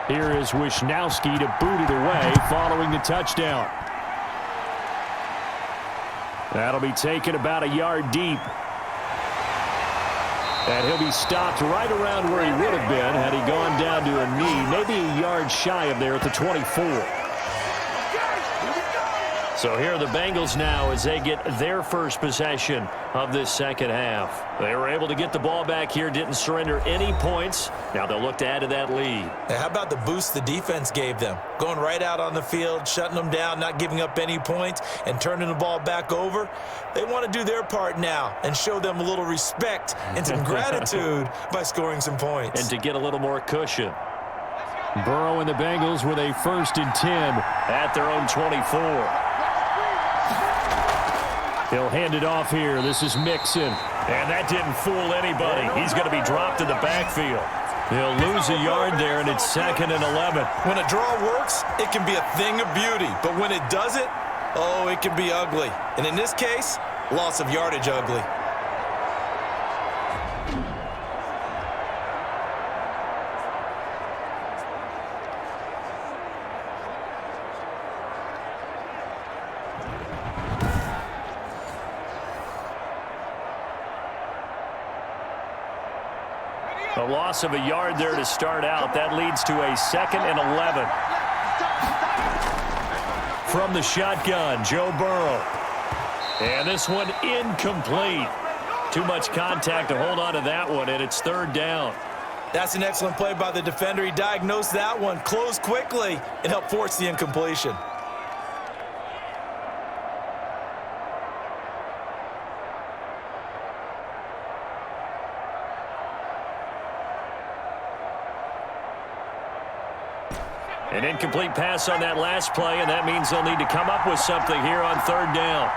Here is Wisnowski to boot it away following the touchdown. That'll be taken about a yard deep. And he'll be stopped right around where he would have been had he gone down to a knee, maybe a yard shy of there at the 24. So here are the Bengals now as they get their first possession of this second half. They were able to get the ball back here, didn't surrender any points. Now they'll look to add to that lead. Now, how about the boost the defense gave them? Going right out on the field, shutting them down, not giving up any points, and turning the ball back over. They want to do their part now and show them a little respect and some gratitude by scoring some points. And to get a little more cushion. Burrow and the Bengals with a 1st and 10 at their own 24. He'll hand it off here. This is Mixon. And that didn't fool anybody. He's going to be dropped in the backfield. He'll lose a yard there, and it's 2nd and 11. When a draw works, it can be a thing of beauty. But when it doesn't, oh, it can be ugly. And in this case, loss of yardage ugly. A loss of a yard there to start out. That leads to a 2nd and 11. From the shotgun, Joe Burrow. And this one incomplete. Too much contact to hold on to that one, and it's 3rd down. That's an excellent play by the defender. He diagnosed that one, closed quickly, and helped force the incompletion. An incomplete pass on that last play, and that means they'll need to come up with something here on 3rd down.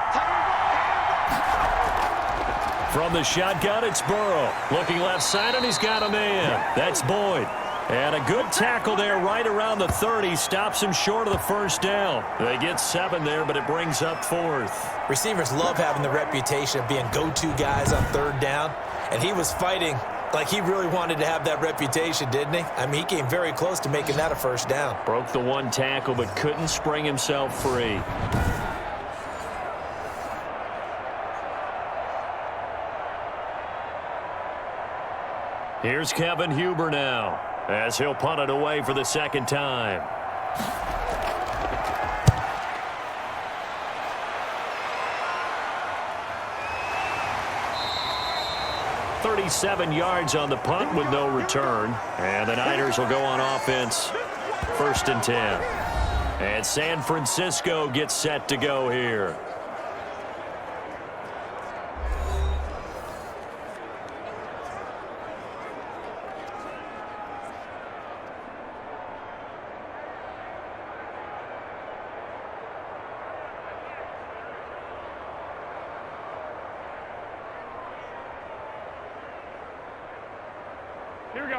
From the shotgun, it's Burrow. Looking left side, and he's got a man. That's Boyd. And a good tackle there right around the 30. Stops him short of the first down. They get 7 there, but it brings up 4th. Receivers love having the reputation of being go-to guys on 3rd down. And he was fighting like he really wanted to have that reputation, didn't he? I mean, he came very close to making that a first down. Broke the 1 tackle, but couldn't spring himself free. Here's Kevin Huber now, as he'll punt it away for the 2nd time. .37 yards on the punt with no return. And the Niners will go on offense, 1st and 10. And San Francisco gets set to go here.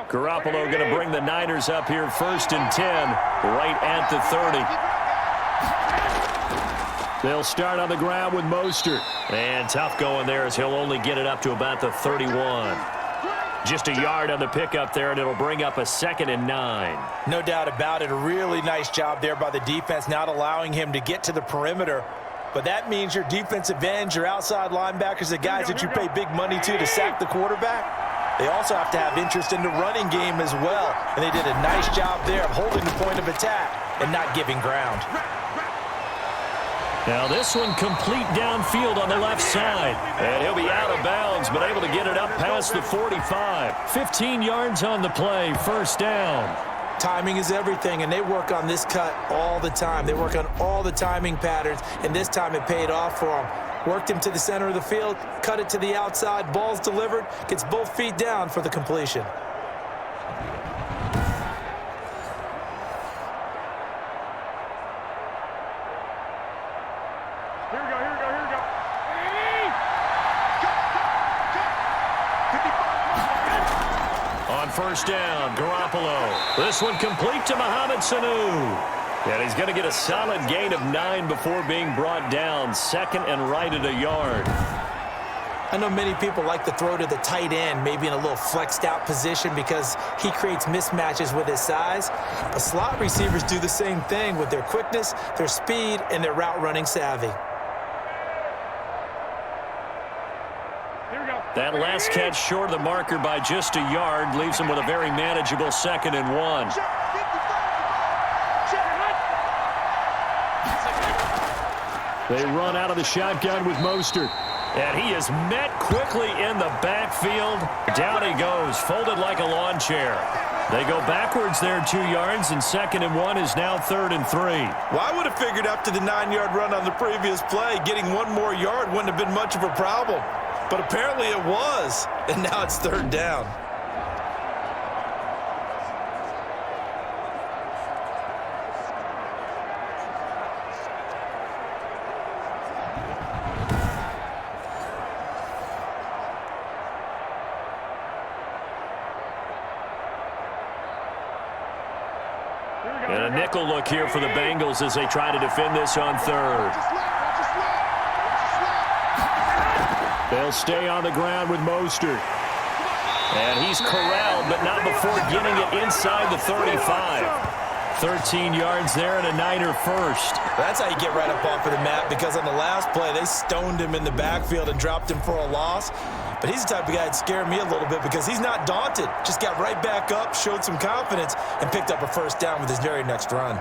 Garoppolo going to bring the Niners up here 1st and 10, right at the 30. They'll start on the ground with Mostert. And tough going there as he'll only get it up to about the 31. Just a yard on the pickup there, and it'll bring up a 2nd and 9. No doubt about it. A really nice job there by the defense, not allowing him to get to the perimeter. But that means your defensive ends, your outside linebackers, the guys that you pay big money to sack the quarterback, they also have to have interest in the running game as well. And they did a nice job there of holding the point of attack and not giving ground. Now this one complete downfield on the left side. And he'll be out of bounds, but able to get it up past the 45. 15 yards on the play, 1st down. Timing is everything, and they work on this cut all the time. They work on all the timing patterns, and this time it paid off for them. Worked him to the center of the field, cut it to the outside, ball's delivered, gets both feet down for the completion. Here we go. On 1st down, Garoppolo. This one complete to Mohamed Sanu. And he's going to get a solid gain of 9 before being brought down. 2nd and right at a yard. I know many people like to throw to the tight end, maybe in a little flexed out position because he creates mismatches with his size. But slot receivers do the same thing with their quickness, their speed, and their route running savvy. That last catch short of the marker by just a yard leaves him with a very manageable 2nd and 1. They run out of the shotgun with Mostert. And he is met quickly in the backfield. Down he goes, folded like a lawn chair. They go backwards there 2 yards, and 2nd and 1 is now 3rd and 3. Well, I would have figured after the 9-yard run on the previous play, getting 1 more yard wouldn't have been much of a problem. But apparently it was, and now it's 3rd down. And a nickel look here for the Bengals as they try to defend this on 3rd. They'll stay on the ground with Mostert. And he's corralled, but not before getting it inside the 35. 13 yards there and a Niner first. That's how you get right up off of the mat, because on the last play, they stoned him in the backfield and dropped him for a loss. But he's the type of guy that scared me a little bit because he's not daunted. Just got right back up, showed some confidence, and picked up a 1st down with his very next run.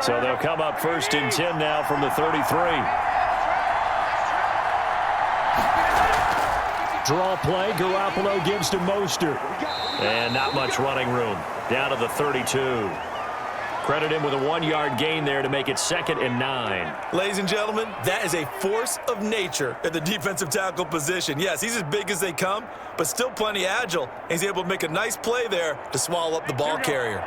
So they'll come up 1st and 10 now from the 33. Draw play, Garoppolo gives to Mostert. And not much running room. Down to the 32. Credit him with a 1-yard gain there to make it 2nd and 9. Ladies and gentlemen, that is a force of nature at the defensive tackle position. Yes, he's as big as they come, but still plenty agile. He's able to make a nice play there to swallow up the ball carrier.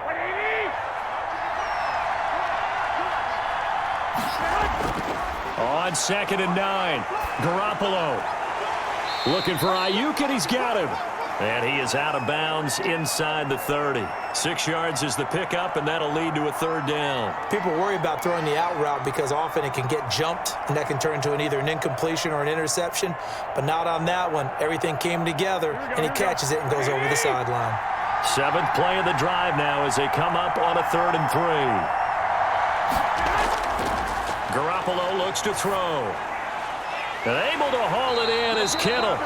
On 2nd and 9, Garoppolo looking for Ayuk, and he's got him. And he is out of bounds inside the 30. 6 yards is the pickup, and that'll lead to a 3rd down. People worry about throwing the out route because often it can get jumped, and that can turn into either an incompletion or an interception. But not on that one. Everything came together, and he catches it and goes over the sideline. 7th play of the drive now as they come up on a 3rd and 3. Garoppolo looks to throw. And able to haul it in is Kittle.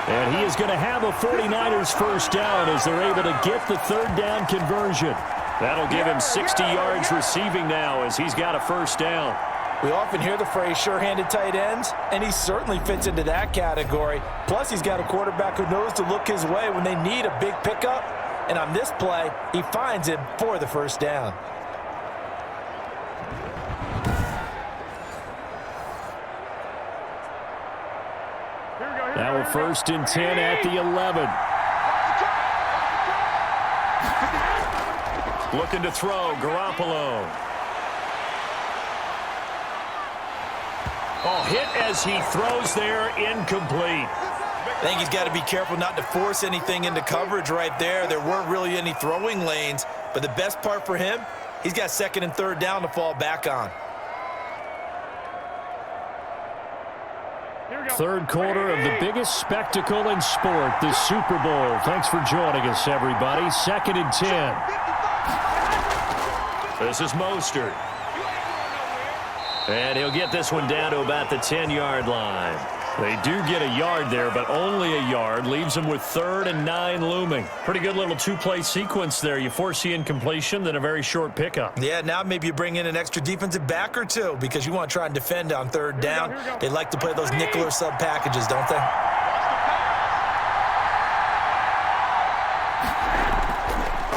And he is going to have a 49ers first down as they're able to get the 3rd down conversion. That'll give him 60 yards receiving now as he's got a first down. We often hear the phrase sure-handed tight ends, and he certainly fits into that category. Plus, he's got a quarterback who knows to look his way when they need a big pickup. And on this play, he finds him for the first down. Now a 1st and 10 at the 11. Looking to throw, Garoppolo. Oh, hit as he throws there, incomplete. I think he's got to be careful not to force anything into coverage right there. There weren't really any throwing lanes, but the best part for him, he's got 2nd and 3rd down to fall back on. 3rd quarter of the biggest spectacle in sport, the Super Bowl. Thanks for joining us, everybody. 2nd and 10. This is Mostert. And he'll get this one down to about the 10-yard line. They do get a yard there, but only a yard. Leaves them with 3rd and 9 looming. Pretty good little 2-play sequence there. You force the incompletion, then a very short pickup. Yeah, now maybe you bring in an extra defensive back or two because you want to try and defend on 3rd down. They like to play those nickel or sub packages, don't they?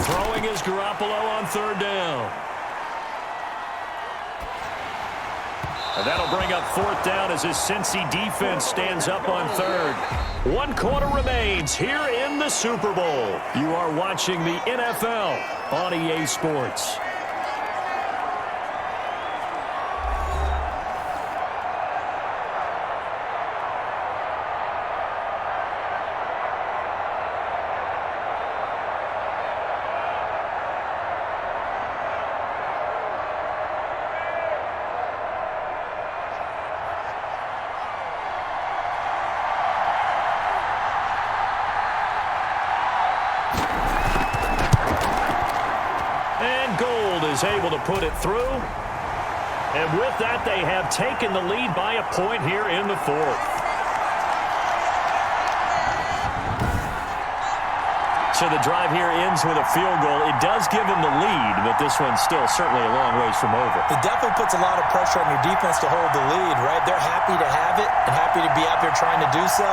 Throwing is Garoppolo on 3rd down. And that'll bring up 4th down as his Cincy defense stands up on 3rd. 1 quarter remains here in the Super Bowl. You are watching the NFL on EA Sports. Is able to put it through. And with that, they have taken the lead by a point here in the 4th. So the drive here ends with a field goal. It does give them the lead, but this one's still certainly a long ways from over. It definitely puts a lot of pressure on your defense to hold the lead, right? They're happy to have it and happy to be out there trying to do so.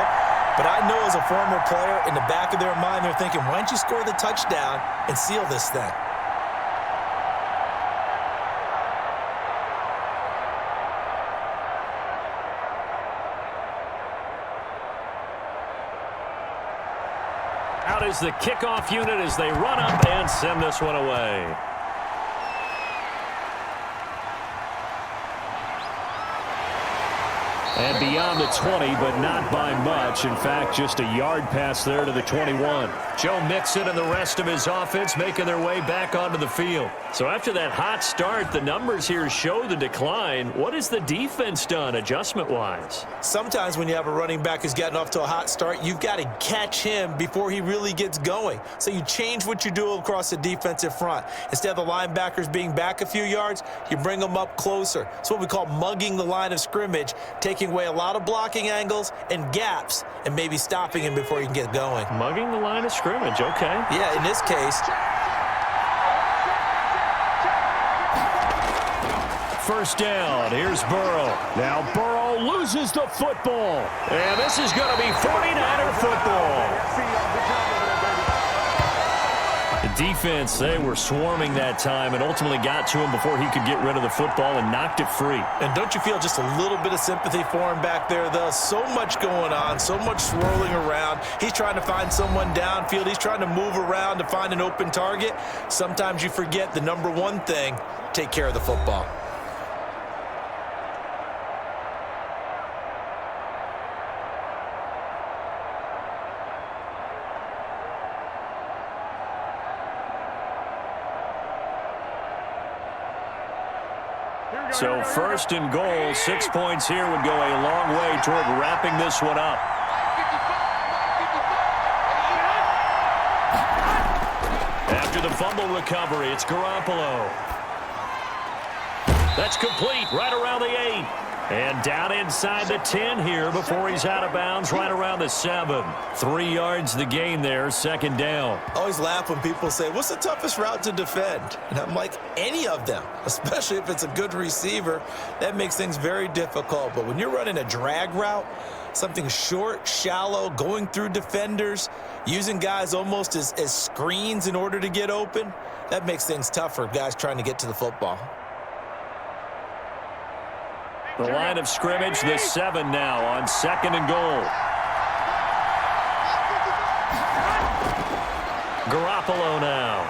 But I know as a former player, in the back of their mind, they're thinking, why don't you score the touchdown and seal this thing? Out is the kickoff unit as they run up and send this one away. And beyond the 20, but not by much. In fact, just a yard pass there to the 21. Joe Mixon and the rest of his offense making their way back onto the field. So after that hot start, the numbers here show the decline. What has the defense done adjustment-wise? Sometimes when you have a running back who's gotten off to a hot start, you've got to catch him before he really gets going. So you change what you do across the defensive front. Instead of the linebackers being back a few yards, you bring them up closer. It's what we call mugging the line of scrimmage, taking away a lot of blocking angles and gaps and maybe stopping him before he can get going. Mugging the line of scrimmage, okay. Yeah, in this case. First down, here's Burrow. Now Burrow loses the football. And this is going to be 49er football. The defense, they were swarming that time and ultimately got to him before he could get rid of the football and knocked it free. And don't you feel just a little bit of sympathy for him back there, though? So much going on, so much swirling around. He's trying to find someone downfield. He's trying to move around to find an open target. Sometimes you forget the number one thing, take care of the football. So first and goal, 6 points here would go a long way toward wrapping this one up. After the fumble recovery, it's Garoppolo. That's complete right around the 8. And down inside the 10 here before he's out of bounds right around the 7. 3 yards the gain there, second down. I always laugh when people say, what's the toughest route to defend? And I'm like, any of them, especially if it's a good receiver. That makes things very difficult. But when you're running a drag route, something short, shallow, going through defenders, using guys almost as screens in order to get open, that makes things tougher, guys trying to get to the football. The line of scrimmage, the 7 now on second and goal. Garoppolo now.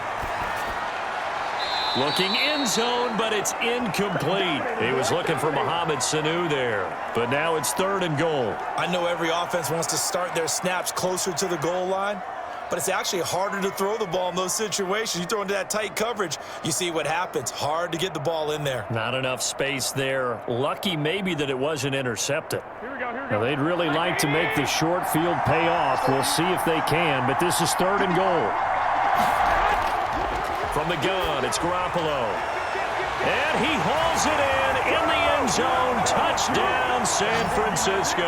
Looking end zone, but it's incomplete. He was looking for Mohamed Sanu there, but now it's third and goal. I know every offense wants to start their snaps closer to the goal line, but it's actually harder to throw the ball in those situations. You throw into that tight coverage, you see what happens. Hard to get the ball in there. Not enough space there. Lucky maybe that it wasn't intercepted. Now, they'd really like to make the short field pay off. We'll see if they can, but this is third and goal. From the gun, it's Garoppolo. And he hauls it in the end zone. Touchdown, San Francisco.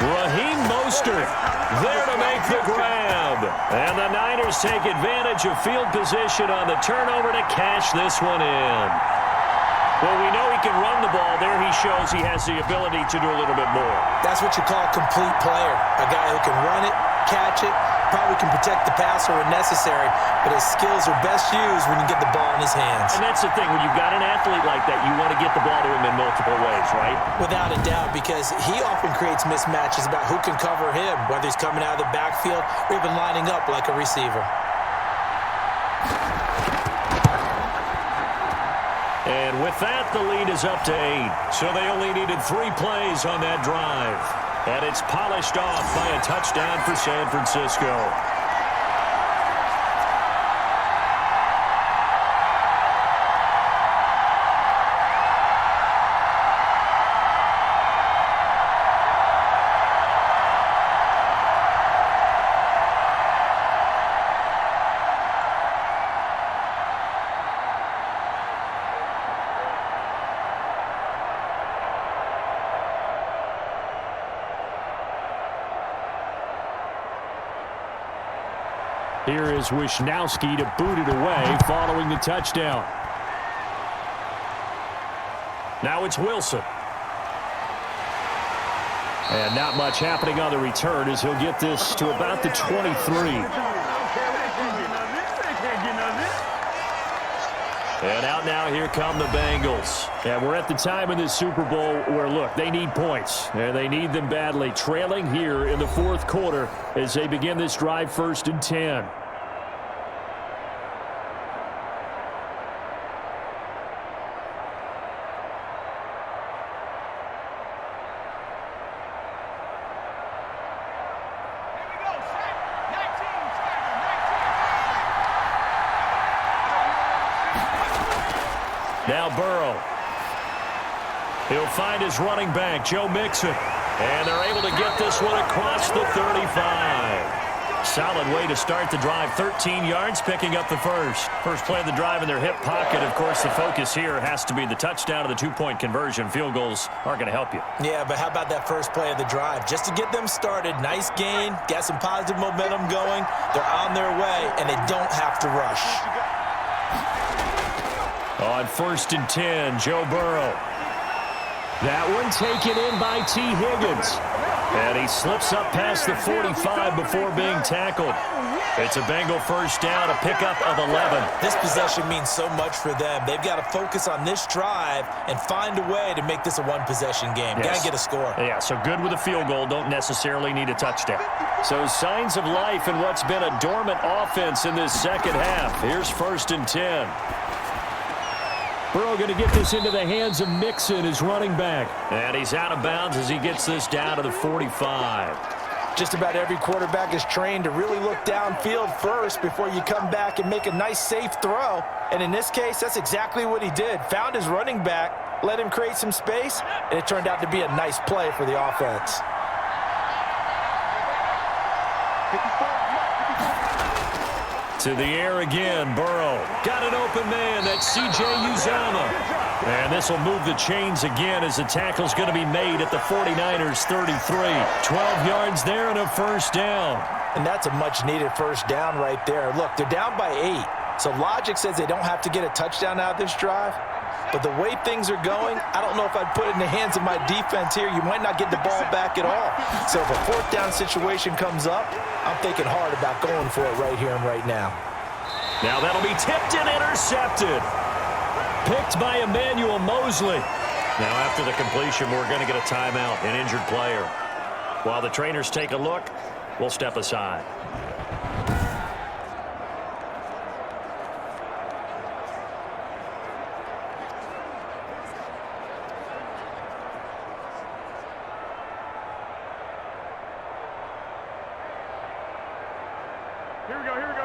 Raheem Mostert there to make the grab. And the Niners take advantage of field position on the turnover to cash this one in. Well, we know he can run the ball. There he shows he has the ability to do a little bit more. That's what you call a complete player. A guy who can run it, catch it, probably can protect the passer when necessary, but his skills are best used when you get the ball in his hands. And that's the thing. When you've got an athlete like that, you want to get the ball to him in multiple ways, right? Without a doubt, because he often creates mismatches about who can cover him, whether he's coming out of the backfield or even lining up like a receiver. And with that, the lead is up to 8. So they only needed 3 plays on that drive. And it's polished off by a touchdown for San Francisco. Here is Wisnowski to boot it away following the touchdown. Now it's Wilson. And not much happening on the return as he'll get this to about the 23. And out now, here come the Bengals. And we're at the time in the Super Bowl where, look, they need points. And they need them badly. Trailing here in the fourth quarter as they begin this drive, 1st and 10. Now Burrow. He'll find his running back, Joe Mixon. And they're able to get this one across the 35. Solid way to start the drive. 13 yards, picking up the first. First play of the drive in their hip pocket. Of course, the focus here has to be the touchdown of the 2-point conversion. Field goals aren't going to help you. Yeah, but how about that first play of the drive? Just to get them started, nice gain, got some positive momentum going. They're on their way, and they don't have to rush. On 1st and 10, Joe Burrow. That one taken in by T. Higgins. And he slips up past the 45 before being tackled. It's a Bengal first down, a pickup of 11. This possession means so much for them. They've got to focus on this drive and find a way to make this a one-possession game. Yes. Got to get a score. Yeah, so good with a field goal. Don't necessarily need a touchdown. So signs of life in what's been a dormant offense in this second half. Here's 1st and 10. Burrow going to get this into the hands of Mixon, his running back. And he's out of bounds as he gets this down to the 45. Just about every quarterback is trained to really look downfield first before you come back and make a nice, safe throw. And in this case, that's exactly what he did. Found his running back, let him create some space, and it turned out to be a nice play for the offense. To the air again, Burrow. Got an open man, that's C.J. Uzomah. And this will move the chains again as the tackle's going to be made at the 49ers' 33. 12 yards there and a first down. And that's a much-needed first down right there. Look, they're down by 8, so logic says they don't have to get a touchdown out of this drive. But the way things are going, I don't know if I'd put it in the hands of my defense here. You might not get the ball back at all. So if a fourth down situation comes up, I'm thinking hard about going for it right here and right now. Now that'll be tipped and intercepted. Picked by Emmanuel Mosley. Now after the completion, we're going to get a timeout, an injured player. While the trainers take a look, we'll step aside.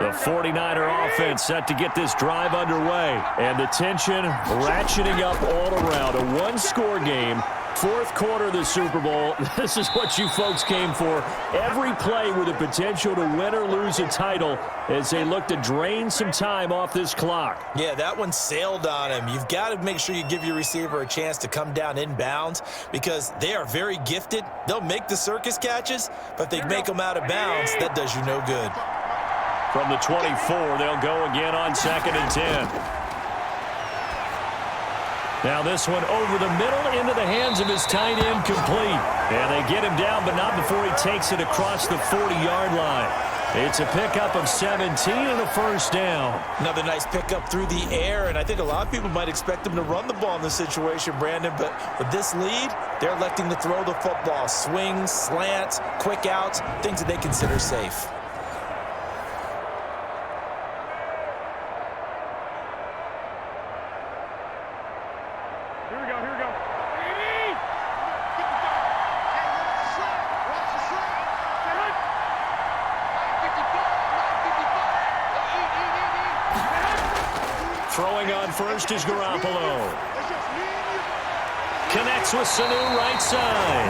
The 49er offense set to get this drive underway. And the tension ratcheting up all around. A one-score game. Fourth quarter of the Super Bowl. This is what you folks came for. Every play with the potential to win or lose a title as they look to drain some time off this clock. Yeah, that one sailed on him. You've got to make sure you give your receiver a chance to come down inbounds because they are very gifted. They'll make the circus catches, but if they make them out of bounds, that does you no good. From the 24, they'll go again on 2nd and 10. Now this one over the middle into the hands of his tight end, complete. And they get him down, but not before he takes it across the 40-yard line. It's a pickup of 17 and a first down. Another nice pickup through the air, and I think a lot of people might expect them to run the ball in this situation, Brandon, but with this lead, they're electing to throw the football. Swings, slants, quick outs, things that they consider safe. Throwing on first is Garoppolo. Connects with Sanu right side.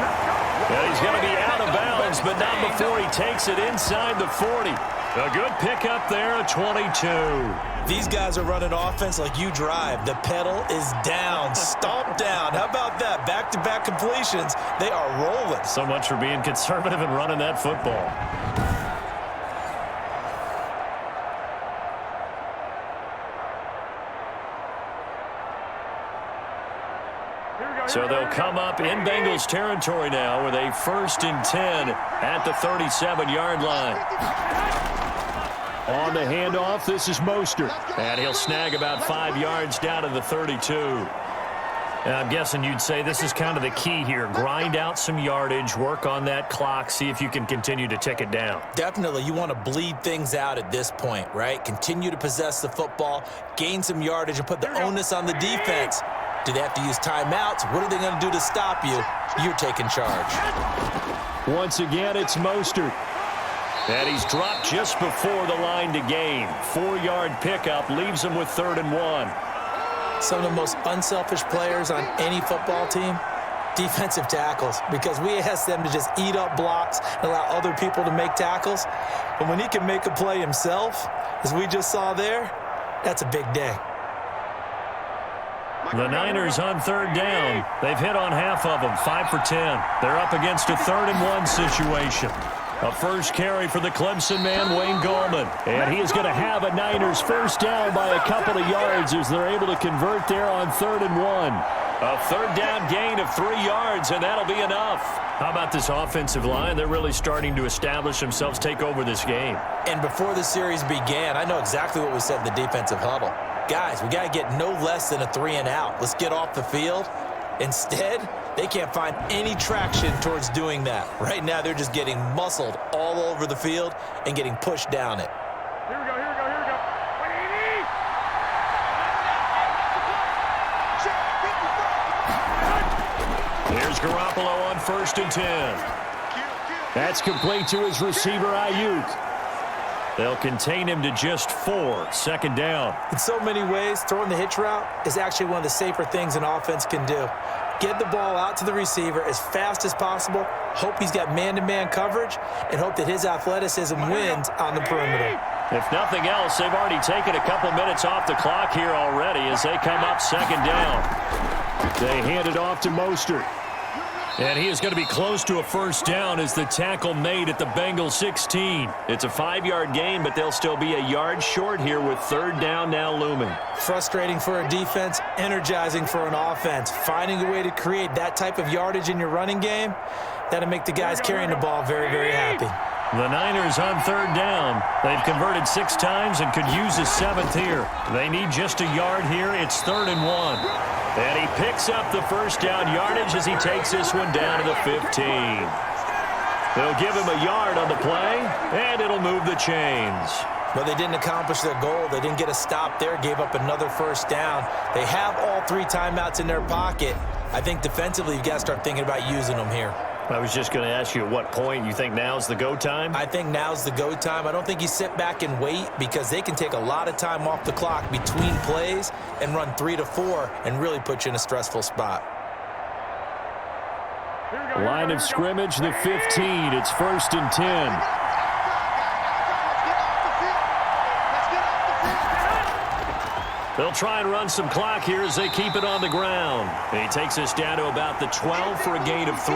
And he's going to be out of bounds, but not before he takes it inside the 40. A good pickup there, a 22. These guys are running offense like you drive. The pedal is down, stomped down. How about that? Back-to-back completions. They are rolling. So much for being conservative and running that football. So they'll come up in Bengals territory now with a 1st and 10 at the 37-yard line. On the handoff, this is Mostert. And he'll snag about 5 yards down to the 32. And I'm guessing you'd say this is kind of the key here. Grind out some yardage, work on that clock, see if you can continue to tick it down. Definitely. You want to bleed things out at this point, right? Continue to possess the football, gain some yardage, and put the onus on the defense. Do they have to use timeouts? What are they going to do to stop you? You're taking charge. Once again, it's Mostert. And he's dropped just before the line to gain. 4-yard pickup leaves him with 3rd and 1. Some of the most unselfish players on any football team, defensive tackles, because we ask them to just eat up blocks and allow other people to make tackles. But when he can make a play himself, as we just saw there, that's a big day. The Niners on 3rd down. They've hit on half of them, 5 for 10. They're up against a 3rd and 1 situation. A first carry for the Clemson man, Wayne Gallman. And he is going to have a Niners first down by a couple of yards as they're able to convert there on 3rd and 1. A 3rd down gain of 3 yards, and that'll be enough. How about this offensive line? They're really starting to establish themselves, take over this game. And before the series began, I know exactly what we said in the defensive huddle. Guys, we got to get no less than a 3 and out. Let's get off the field. Instead, they can't find any traction towards doing that. Right now, they're just getting muscled all over the field and getting pushed down it. Here we go, here we go, here we go. Here's Garoppolo on 1st and 10. That's complete to his receiver, Ayuk. They'll contain him to just 4. Second down. In so many ways, throwing the hitch route is actually one of the safer things an offense can do. Get the ball out to the receiver as fast as possible, hope he's got man-to-man coverage, and hope that his athleticism wins on the perimeter. If nothing else, they've already taken a couple minutes off the clock here already as they come up second down. They hand it off to Mostert. And he is going to be close to a first down as the tackle made at the Bengals 16. It's a 5-yard gain, but they'll still be a yard short here with third down now looming. Frustrating for a defense, energizing for an offense. Finding a way to create that type of yardage in your running game, that'll make the guys carrying the ball very, very happy. The Niners on third down. They've converted 6 times and could use a 7th here. They need just a yard here. It's 3rd and 1. And he picks up the first down yardage as he takes this one down to the 15. They'll give him a yard on the play, and it'll move the chains. But they didn't accomplish their goal. They didn't get a stop there, gave up another first down. They have all 3 timeouts in their pocket. I think defensively, you've got to start thinking about using them here. I was just going to ask you at what point you think now's the go time? I think now's the go time. I don't think you sit back and wait because they can take a lot of time off the clock between plays and run 3 to 4 and really put you in a stressful spot. Line of scrimmage, the 15. It's 1st and 10. They'll try and run some clock here as they keep it on the ground. He takes us down to about the 12 for a gain of 3.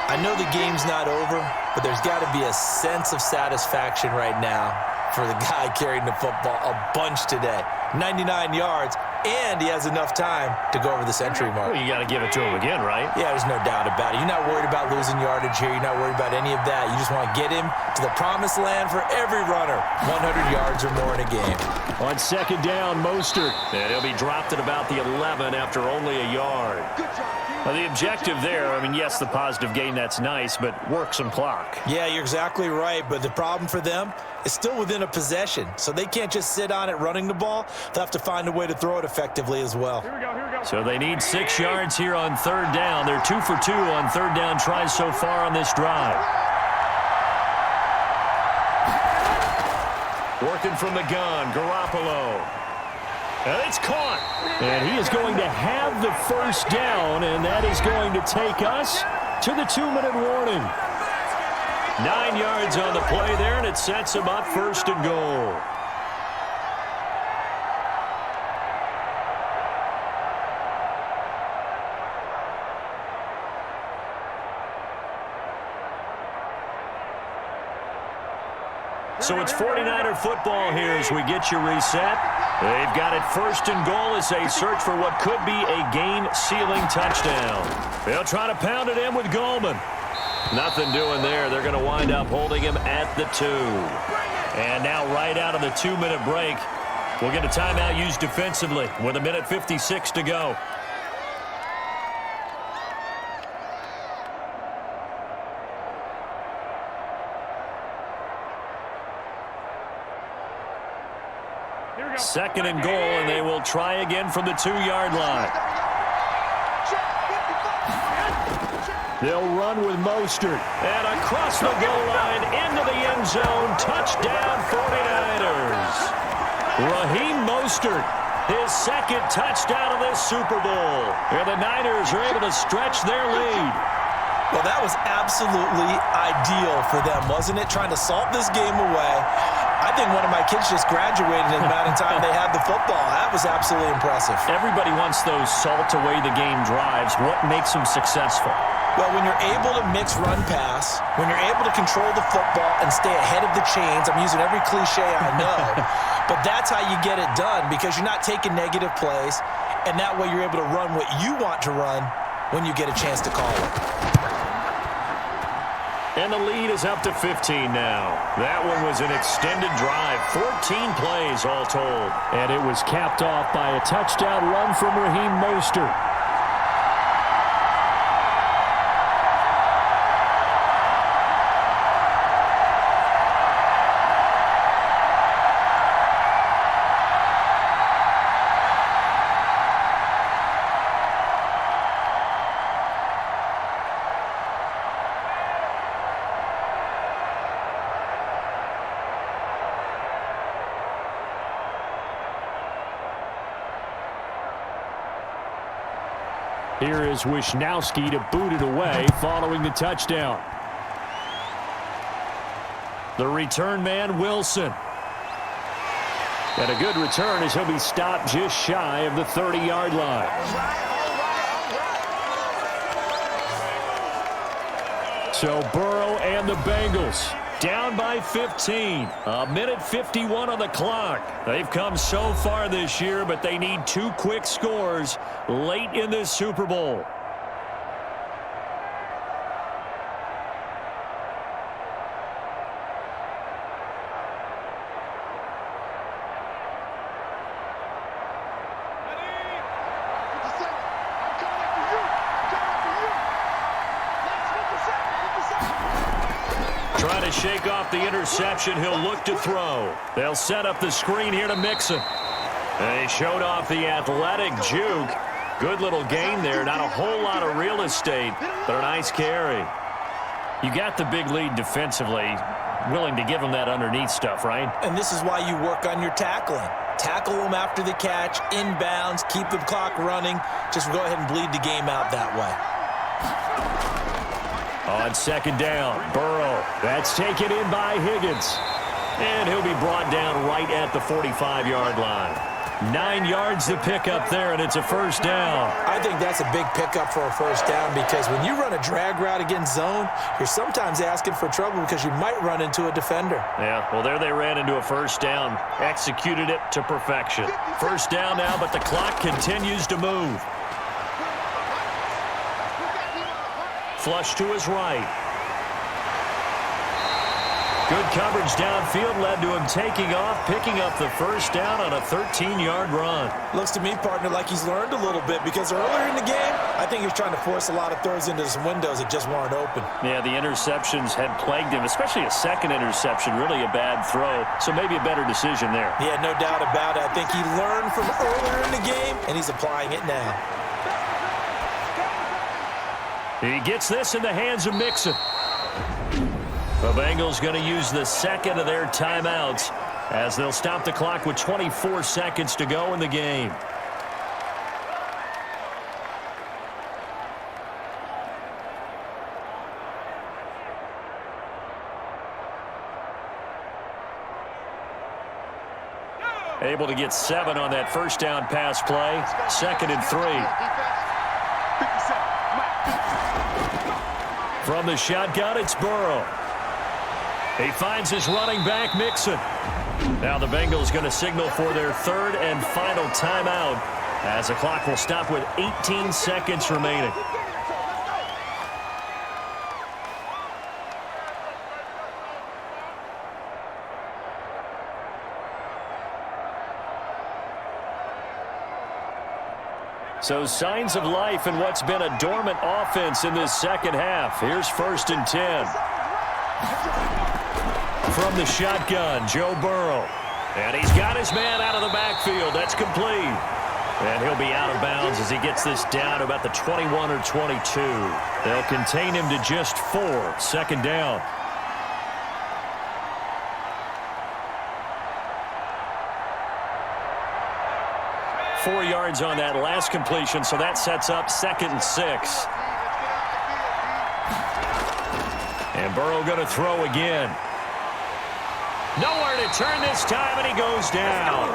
I know the game's not over, but there's got to be a sense of satisfaction right now for the guy carrying the football a bunch today. 99 yards, and he has enough time to go over the century mark. Well, you got to give it to him again, right? Yeah, there's no doubt about it. You're not worried about losing yardage here. You're not worried about any of that. You just want to get him to the promised land for every runner. 100 yards or more in a game. On second down, Mostert. And he'll be dropped at about the 11 after only a yard. Good job. Well, the objective there, I mean, yes, the positive gain, that's nice, but work some clock. Yeah, you're exactly right, but the problem for them is still within a possession, so they can't just sit on it running the ball. They'll have to find a way to throw it effectively as well. Here we go. So they need 6 yards here on third down. They're 2 for 2 on third down tries so far on this drive. Working from the gun, Garoppolo. And it's caught. And he is going to have the first down, and that is going to take us to the 2-minute warning. 9 yards on the play there, and it sets him up 1st and goal. So it's 49er football here as we get you reset. They've got it 1st and goal as they search for what could be a game-sealing touchdown. They'll try to pound it in with Goldman. Nothing doing there. They're going to wind up holding him at the 2. And now right out of the 2-minute break, we'll get a timeout used defensively with 1:56 to go. Second and goal, and they will try again from the 2-yard line. They'll run with Mostert. And across the goal line, into the end zone, touchdown 49ers. Raheem Mostert, his 2nd touchdown of this Super Bowl. And the Niners are able to stretch their lead. Well, that was absolutely ideal for them, wasn't it? Trying to salt this game away. I think one of my kids just graduated in the amount of time they had the football. That was absolutely impressive. Everybody wants those salt away the game drives. What makes them successful? Well, when you're able to mix run-pass, when you're able to control the football and stay ahead of the chains, I'm using every cliche I know, but that's how you get it done because you're not taking negative plays, and that way you're able to run what you want to run when you get a chance to call it. And the lead is up to 15 now. That one was an extended drive, 14 plays all told. And it was capped off by a touchdown run from Raheem Mostert. Here is Wisnowski to boot it away following the touchdown. The return man, Wilson. And a good return as he'll be stopped just shy of the 30-yard line. So Burrow and the Bengals down by 15. A minute 51 on the clock. They've come so far this year, but they need 2 quick scores late in this Super Bowl. Trying to shake off the interception. He'll look to throw. They'll set up the screen here to Mixon. And he showed off the athletic juke. Good little gain there. Not a whole lot of real estate, but a nice carry. You got the big lead defensively. Willing to give him that underneath stuff, right? And this is why you work on your tackling. Tackle them after the catch, inbounds, keep the clock running. Just go ahead and bleed the game out that way. On second down, Burrow. That's taken in by Higgins. And he'll be brought down right at the 45-yard line. 9 yards to pick up there, and it's a first down. I think that's a big pickup for a first down because when you run a drag route against zone, you're sometimes asking for trouble because you might run into a defender. Yeah, well, there they ran into a first down. Executed it to perfection. First down now, but the clock continues to move. Flush to his right. Good coverage downfield led to him taking off, picking up the first down on a 13-yard run. Looks to me, partner, like he's learned a little bit because earlier in the game, I think he was trying to force a lot of throws into some windows that just weren't open. Yeah, the interceptions had plagued him, especially a second interception, really a bad throw. So maybe a better decision there. Yeah, no doubt about it. I think he learned from earlier in the game, and he's applying it now. He gets this in the hands of Mixon. The Bengals going to use the second of their timeouts as they'll stop the clock with 24 seconds to go in the game. Able to get 7 on that first down pass play. 2nd and 3. From the shotgun, it's Burrow. He finds his running back, Mixon. Now the Bengals going to signal for their 3rd and final timeout as the clock will stop with 18 seconds remaining. So signs of life in what's been a dormant offense in this second half. Here's 1st and 10. From the shotgun, Joe Burrow. And he's got his man out of the backfield. That's complete. And he'll be out of bounds as he gets this down to about the 21 or 22. They'll contain him to just 4. 2nd down. Four yards on that last completion, so that sets up 2nd and 6. And Burrow going to throw again. Nowhere to turn this time, and he goes down.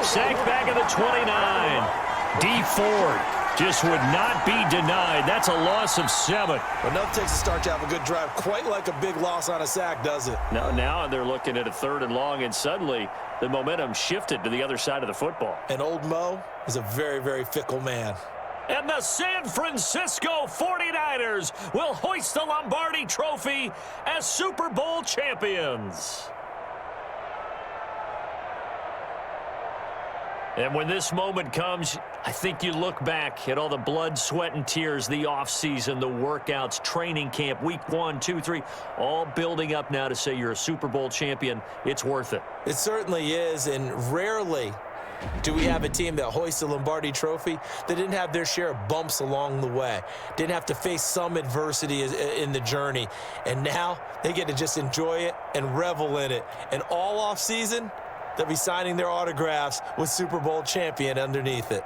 Sacked back at the 29. D Ford just would not be denied. That's a loss of 7. Enough takes a start to have a good drive. Quite like a big loss on a sack, does it? Now they're looking at a 3rd and long, and suddenly the momentum shifted to the other side of the football. And old Mo is a very, very fickle man. And the San Francisco 49ers will hoist the Lombardi Trophy as Super Bowl champions. And when this moment comes, I think you look back at all the blood, sweat, and tears, the offseason, the workouts, training camp, week 1, 2, 3, all building up now to say you're a Super Bowl champion. It's worth it. It certainly is, and rarely do we have a team that hoists the Lombardi Trophy that didn't have their share of bumps along the way, didn't have to face some adversity in the journey, and now they get to just enjoy it and revel in it. And all offseason, they'll be signing their autographs with Super Bowl champion underneath it.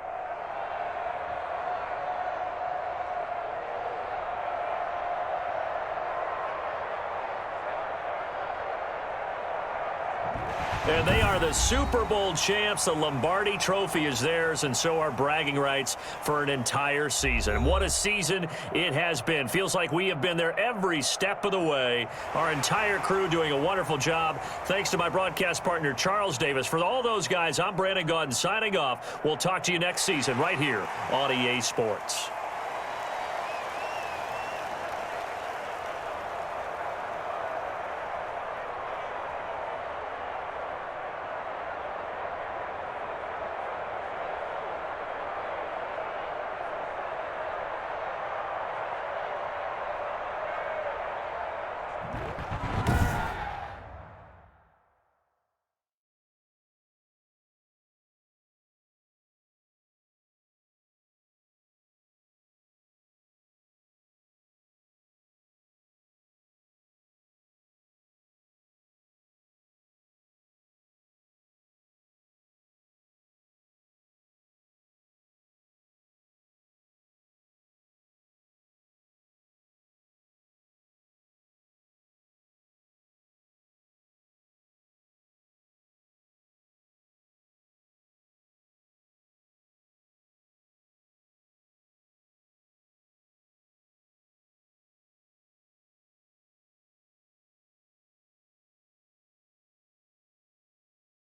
And they are the Super Bowl champs. The Lombardi Trophy is theirs, and so are bragging rights for an entire season. What a season it has been. Feels like we have been there every step of the way. Our entire crew doing a wonderful job. Thanks to my broadcast partner, Charles Davis. For all those guys, I'm Brandon Gaudin signing off. We'll talk to you next season right here on EA Sports.